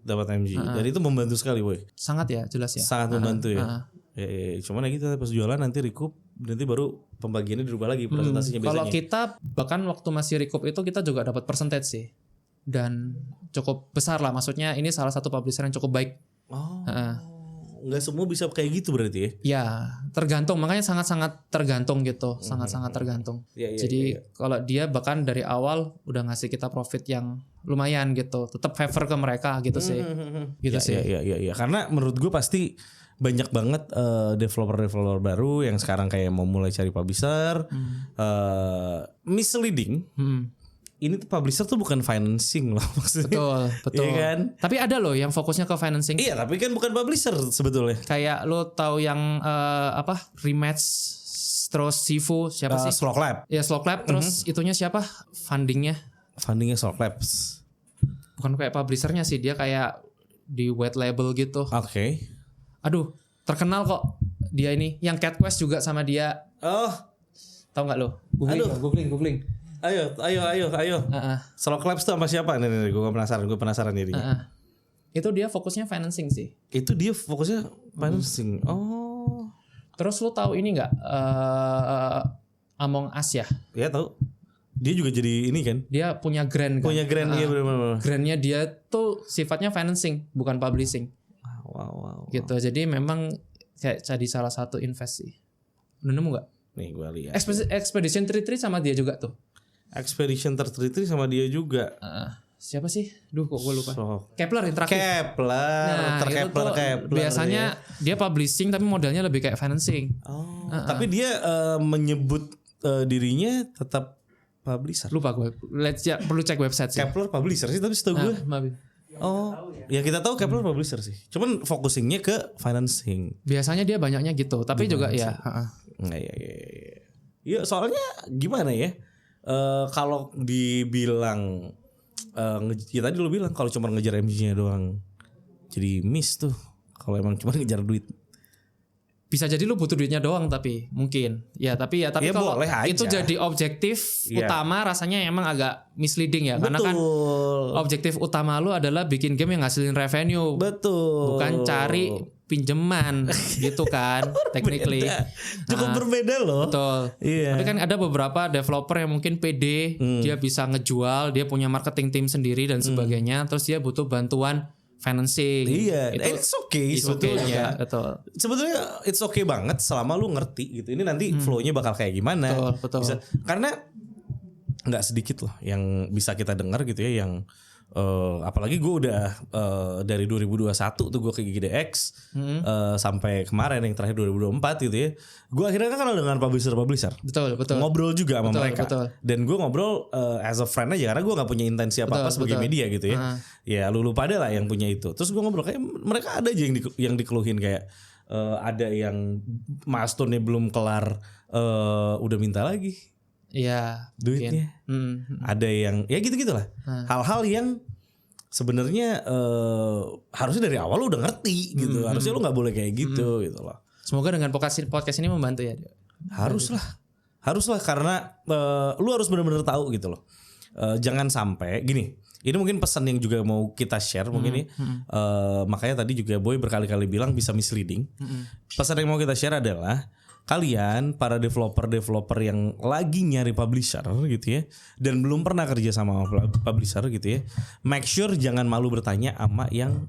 Dapat MG. Dan itu membantu sekali, Boy. Sangat ya, jelas ya. Sangat membantu ya. Ya. Cuman lagi kita pas jualan nanti recoup, nanti baru pembagiannya dirubah lagi presentasinya biasanya. Kalau kita bahkan waktu masih recoup itu kita juga dapat percentage sih. Dan cukup besar lah, maksudnya ini salah satu publisher yang cukup baik. Nggak semua bisa kayak gitu berarti ya? Ya tergantung, makanya sangat-sangat tergantung gitu, sangat-sangat tergantung. Jadi kalau dia bahkan dari awal udah ngasih kita profit yang lumayan gitu, tetap favor ke mereka gitu sih. Gitu sih. Iya. Karena menurut gue pasti banyak banget developer baru yang sekarang kayak mau mulai cari publisher, misleading. Ini tuh publisher tuh bukan financing loh maksudnya. Betul. Iya kan? Tapi ada loh yang fokusnya ke financing. Iya, tapi kan bukan publisher sebetulnya. Kayak lo tahu yang Rematch, terus Sifu siapa sih? Slog Lab. Ya Slog Lab, terus itunya siapa? Fundingnya Slog Labs. bukan kayak publishernya sih, dia kayak di white label gitu. Oke. Aduh, terkenal kok dia ini. Yang Cat Quest juga sama dia. Oh, Tahu nggak lo? Aduh. Googling. ayo. Slow Claps tuh sama siapa? Nih, gue penasaran diri. Itu dia fokusnya financing sih. Itu dia fokusnya financing. Oh. Terus lu tahu ini nggak? Among Us ya? Ya tahu. Dia juga jadi ini kan? Dia punya grant kan? Punya grant, iya benar-benar. Grantnya dia tuh sifatnya financing, bukan publishing. Wow. Gitu. Jadi memang kayak jadi salah satu invest sih. Lu nemu nggak? Nih gue lihat. Expedition 33 sama dia juga tuh. Expedition 33 sama dia juga. Siapa sih? Duh kok gue lupa. So, Kepler yang terakhir. Kepler, itu tuh biasanya dia publishing tapi modelnya lebih kayak financing. Oh, tapi dia menyebut dirinya tetap publisher. Lupa gue. Perlu cek website sih. Kepler publisher sih, tapi setahu gue. Oh, ya kita tahu Kepler publisher sih. Cuman focusingnya ke financing. Biasanya dia banyaknya gitu, tapi juga ya. Iya, soalnya gimana ya? Kalau dibilang ya tadi lu bilang kalau cuma ngejar MG-nya doang jadi miss tuh. Kalau emang cuma ngejar duit. Bisa jadi lu butuh duitnya doang tapi mungkin. Tapi kalau itu jadi objektif utama rasanya emang agak misleading ya. Betul. Karena kan objektif utama lu adalah bikin game yang ngasilin revenue. Betul. Bukan cari pinjaman gitu kan. Technically. Cukup berbeda loh. Betul. Iya. Tapi kan ada beberapa developer yang mungkin pede, dia bisa ngejual, dia punya marketing team sendiri dan sebagainya. Terus dia butuh bantuan financing. Iya, it's okay sebetulnya. Betul. Sebetulnya it's okay banget selama lu ngerti gitu. Ini nanti flow-nya bakal kayak gimana. Betul. Bisa, karena nggak sedikit loh yang bisa kita dengar gitu ya, yang apalagi gue udah dari 2021 tuh gue ke GDX sampai kemarin yang terakhir 2024 gitu ya. Gue akhirnya kan kenal dengan publisher. Betul. Ngobrol juga sama mereka. Betul. Dan gue ngobrol as a friend aja karena gue nggak punya intensi apa-apa sebagai media gitu ya. Ya lu pada lah yang punya itu. Terus gue ngobrol kayak mereka ada aja yang dikeluhin kayak ada yang milestone-nya belum kelar udah minta lagi. Iya, duitnya. Ada yang ya gitu-gitulah. Hal-hal yang sebenarnya harusnya dari awal lu udah ngerti gitu. Harusnya lu nggak boleh kayak gitu gitu loh. Semoga dengan podcast ini membantu ya. Haruslah karena lu harus benar-benar tahu gitu loh. Jangan sampai gini. Ini mungkin pesan yang juga mau kita share mungkin nih. Makanya tadi juga Boy berkali-kali bilang bisa misleading. Pesan yang mau kita share adalah kalian para developer yang lagi nyari publisher gitu ya dan belum pernah kerja sama publisher gitu ya, make sure jangan malu bertanya sama yang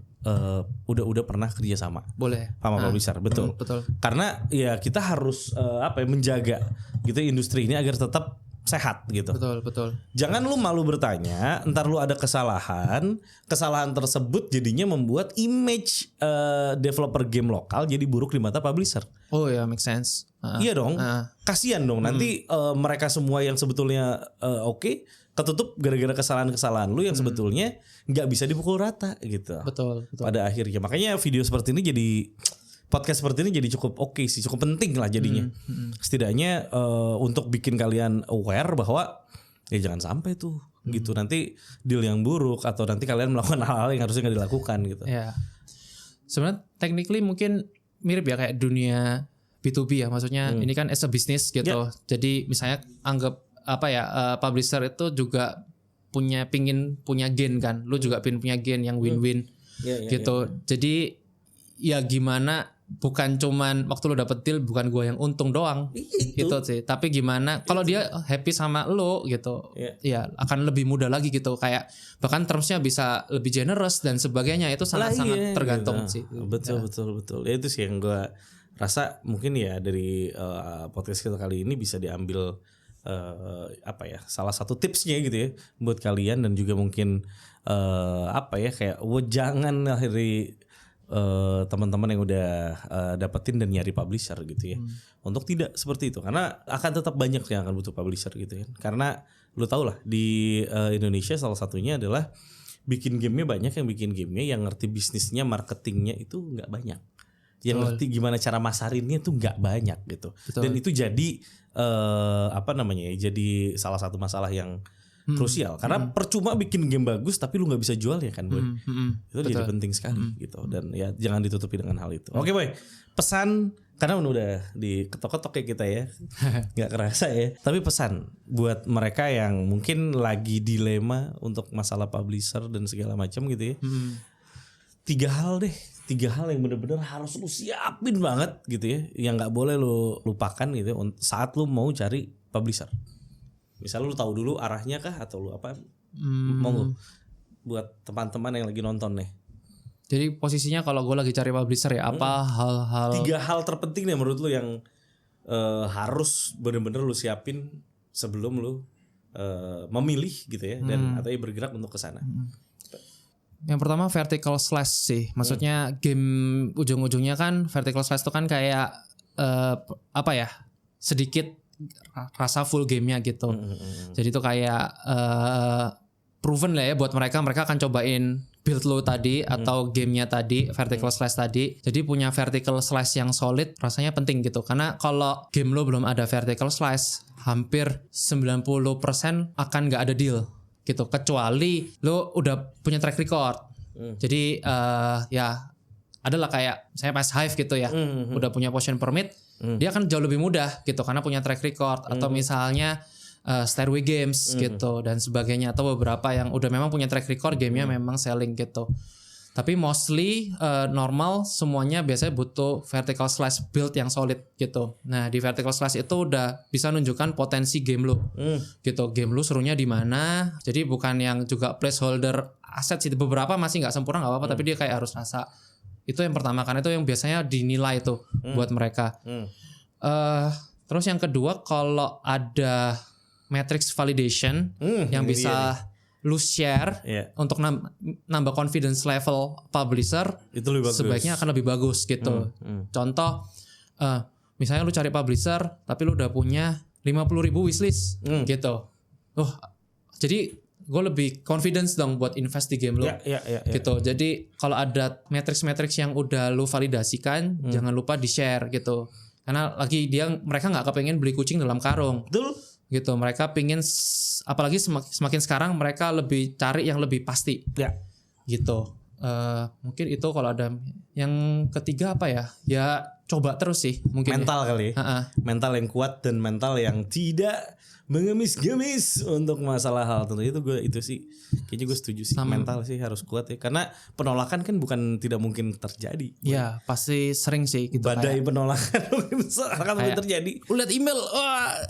udah pernah kerja sama. Boleh. Sama publisher, betul. Karena ya kita harus menjaga gitu industri ini agar tetap sehat gitu. Betul. Jangan lu malu bertanya, ntar lu ada kesalahan tersebut jadinya membuat image developer game lokal jadi buruk di mata publisher. Oh ya, make sense. Iya dong, kasian dong nanti mereka semua yang sebetulnya oke, ketutup gara-gara kesalahan lu yang sebetulnya nggak bisa dipukul rata gitu. Betul. Pada akhirnya, makanya video seperti ini podcast seperti ini jadi cukup oke sih, cukup penting lah jadinya. Setidaknya untuk bikin kalian aware bahwa ya jangan sampai tuh gitu nanti deal yang buruk atau nanti kalian melakukan hal-hal yang harusnya nggak dilakukan gitu. Ya. Sebenarnya technically mungkin mirip ya kayak dunia B2B ya, maksudnya ini kan as a business gitu. Yeah. Jadi misalnya anggap publisher itu juga pingin punya gain kan, lu juga pingin punya gain yang win-win gitu. Jadi ya gimana, bukan cuman waktu lu dapet deal bukan gua yang untung doang gitu sih, tapi gimana kalau dia happy sama lu gitu, ya akan lebih mudah lagi gitu, kayak bahkan termsnya bisa lebih generous dan sebagainya, itu sangat tergantung sih. Betul. Ya itu sih yang gua rasa mungkin ya dari podcast kita kali ini bisa diambil salah satu tipsnya gitu ya buat kalian, dan juga mungkin kayak jangan akhiri teman-teman yang udah dapetin dan nyari publisher gitu ya, untuk tidak seperti itu, karena akan tetap banyak yang akan butuh publisher gitu ya. Karena lu tau lah di Indonesia salah satunya adalah bikin gamenya banyak, yang bikin gamenya yang ngerti bisnisnya, marketingnya itu nggak banyak, yang ngerti gimana cara masarinnya tuh nggak banyak gitu. Dan itu jadi jadi salah satu masalah yang krusial karena percuma bikin game bagus tapi lu nggak bisa jual ya kan Boy. Itu Betul. jadi penting sekali gitu dan ya jangan ditutupi dengan hal itu. Oke Boy, pesan karena udah diketok-ketok kayak kita ya, nggak kerasa ya. Tapi pesan buat mereka yang mungkin lagi dilema untuk masalah publisher dan segala macam gitu ya. 3 hal yang benar-benar harus lu siapin banget gitu ya, yang nggak boleh lu lupakan gitu ya, saat lu mau cari publisher. Misal lu tahu dulu arahnya kah atau lu apa? Monggo buat teman-teman yang lagi nonton nih. Jadi posisinya kalau gue lagi cari publisher ya apa hal-hal 3 hal terpenting nih menurut lu yang harus benar-benar lu siapin sebelum lu memilih gitu ya dan atau bergerak untuk ke sana. Yang pertama vertical slash sih. Maksudnya game ujung-ujungnya kan vertical slash itu kan kayak apa ya? Sedikit rasa full gamenya gitu. Jadi itu kayak proven lah ya buat mereka akan cobain build lo tadi atau gamenya tadi vertical slash tadi. Jadi punya vertical slash yang solid rasanya penting gitu. Karena kalau game lo belum ada vertical slash, hampir 90% akan nggak ada deal gitu. Kecuali lo udah punya track record. Jadi ya adalah kayak saya Mass Hive gitu ya. Udah punya potion permit, dia akan jauh lebih mudah gitu karena punya track record atau misalnya Stairway Games gitu dan sebagainya atau beberapa yang udah memang punya track record gamenya memang selling gitu. Tapi mostly normal semuanya biasanya butuh vertical slash build yang solid gitu. Nah di vertical slash itu udah bisa nunjukkan potensi game lu gitu. Game lu serunya di mana. Jadi bukan yang juga placeholder aset sih. Beberapa masih nggak sempurna nggak apa-apa tapi dia kayak harus rasa. Itu yang pertama karena itu yang biasanya dinilai tuh buat mereka. Terus yang kedua kalau ada matrix validation yang bisa lu share untuk nambah confidence level publisher itu lebih bagus. Sebaiknya akan lebih bagus gitu. Contoh misalnya lu cari publisher tapi lu udah punya 50.000 wishlist gitu. Jadi gue lebih confidence dong buat invest di game lu gitu. Jadi kalau ada matrix yang udah lu validasikan jangan lupa di share gitu. Karena lagi mereka nggak kepengen beli kucing dalam karung. Betul. Gitu. Mereka pingin apalagi semakin sekarang mereka lebih cari yang lebih pasti. Ya. Gitu. Mungkin itu kalau ada. Yang ketiga apa ya? Ya coba terus sih mungkin. Mental kali. Mental yang kuat dan mental yang tidak mengemis-gemis untuk masalah hal tertentu itu sih kayaknya gue setuju sih. Mental sih harus kuat ya karena penolakan kan bukan tidak mungkin terjadi. Ya pasti sering sih gitu. Badai penolakan akan terjadi. Lu lihat email,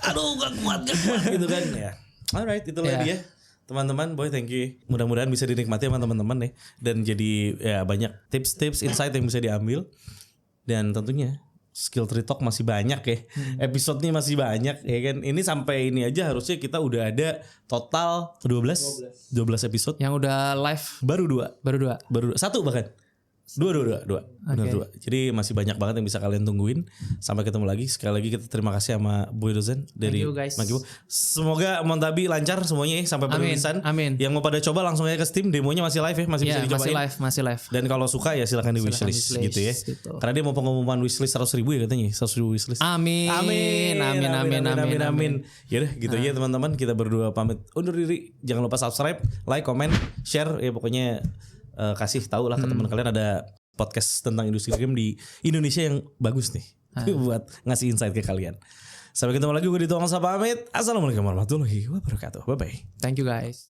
aduh gak kuat gitu kan ya. Alright itulah dia teman-teman. Boy thank you. Mudah-mudahan bisa dinikmati sama teman-teman nih dan jadi ya banyak tips-tips insight yang bisa diambil dan tentunya Skill Tree Talk masih banyak ya. Episodenya masih banyak ya kan. Ini sampai ini aja harusnya kita udah ada total 12 episode. Yang udah live baru 1 bahkan. Dua. Benar 2. Jadi masih banyak banget yang bisa kalian tungguin. Sampai ketemu lagi. Sekali lagi kita terima kasih sama Boy Dozen dari Mankibo. Semoga Montabi lancar semuanya ya sampai perilisan. Amin. Yang mau pada coba langsung aja ke Steam, demonya masih live ya, masih bisa dicobain. Masih live. Dan kalau suka ya silakan di wishlist gitu ya. Gitu. Karena dia mau pengumuman wishlist 100.000 ya katanya, 100.000 wishlist. Amin. Yaudah gitu ya teman-teman, kita berdua pamit undur diri. Jangan lupa subscribe, like, comment, share ya pokoknya. Kasih tahu lah ke teman kalian ada podcast tentang industri game di Indonesia yang bagus nih buat ngasih insight ke kalian. Sampai ketemu lagi, gue di Tuang Sapa pamit. Assalamualaikum warahmatullahi wabarakatuh. Bye bye. Thank you guys.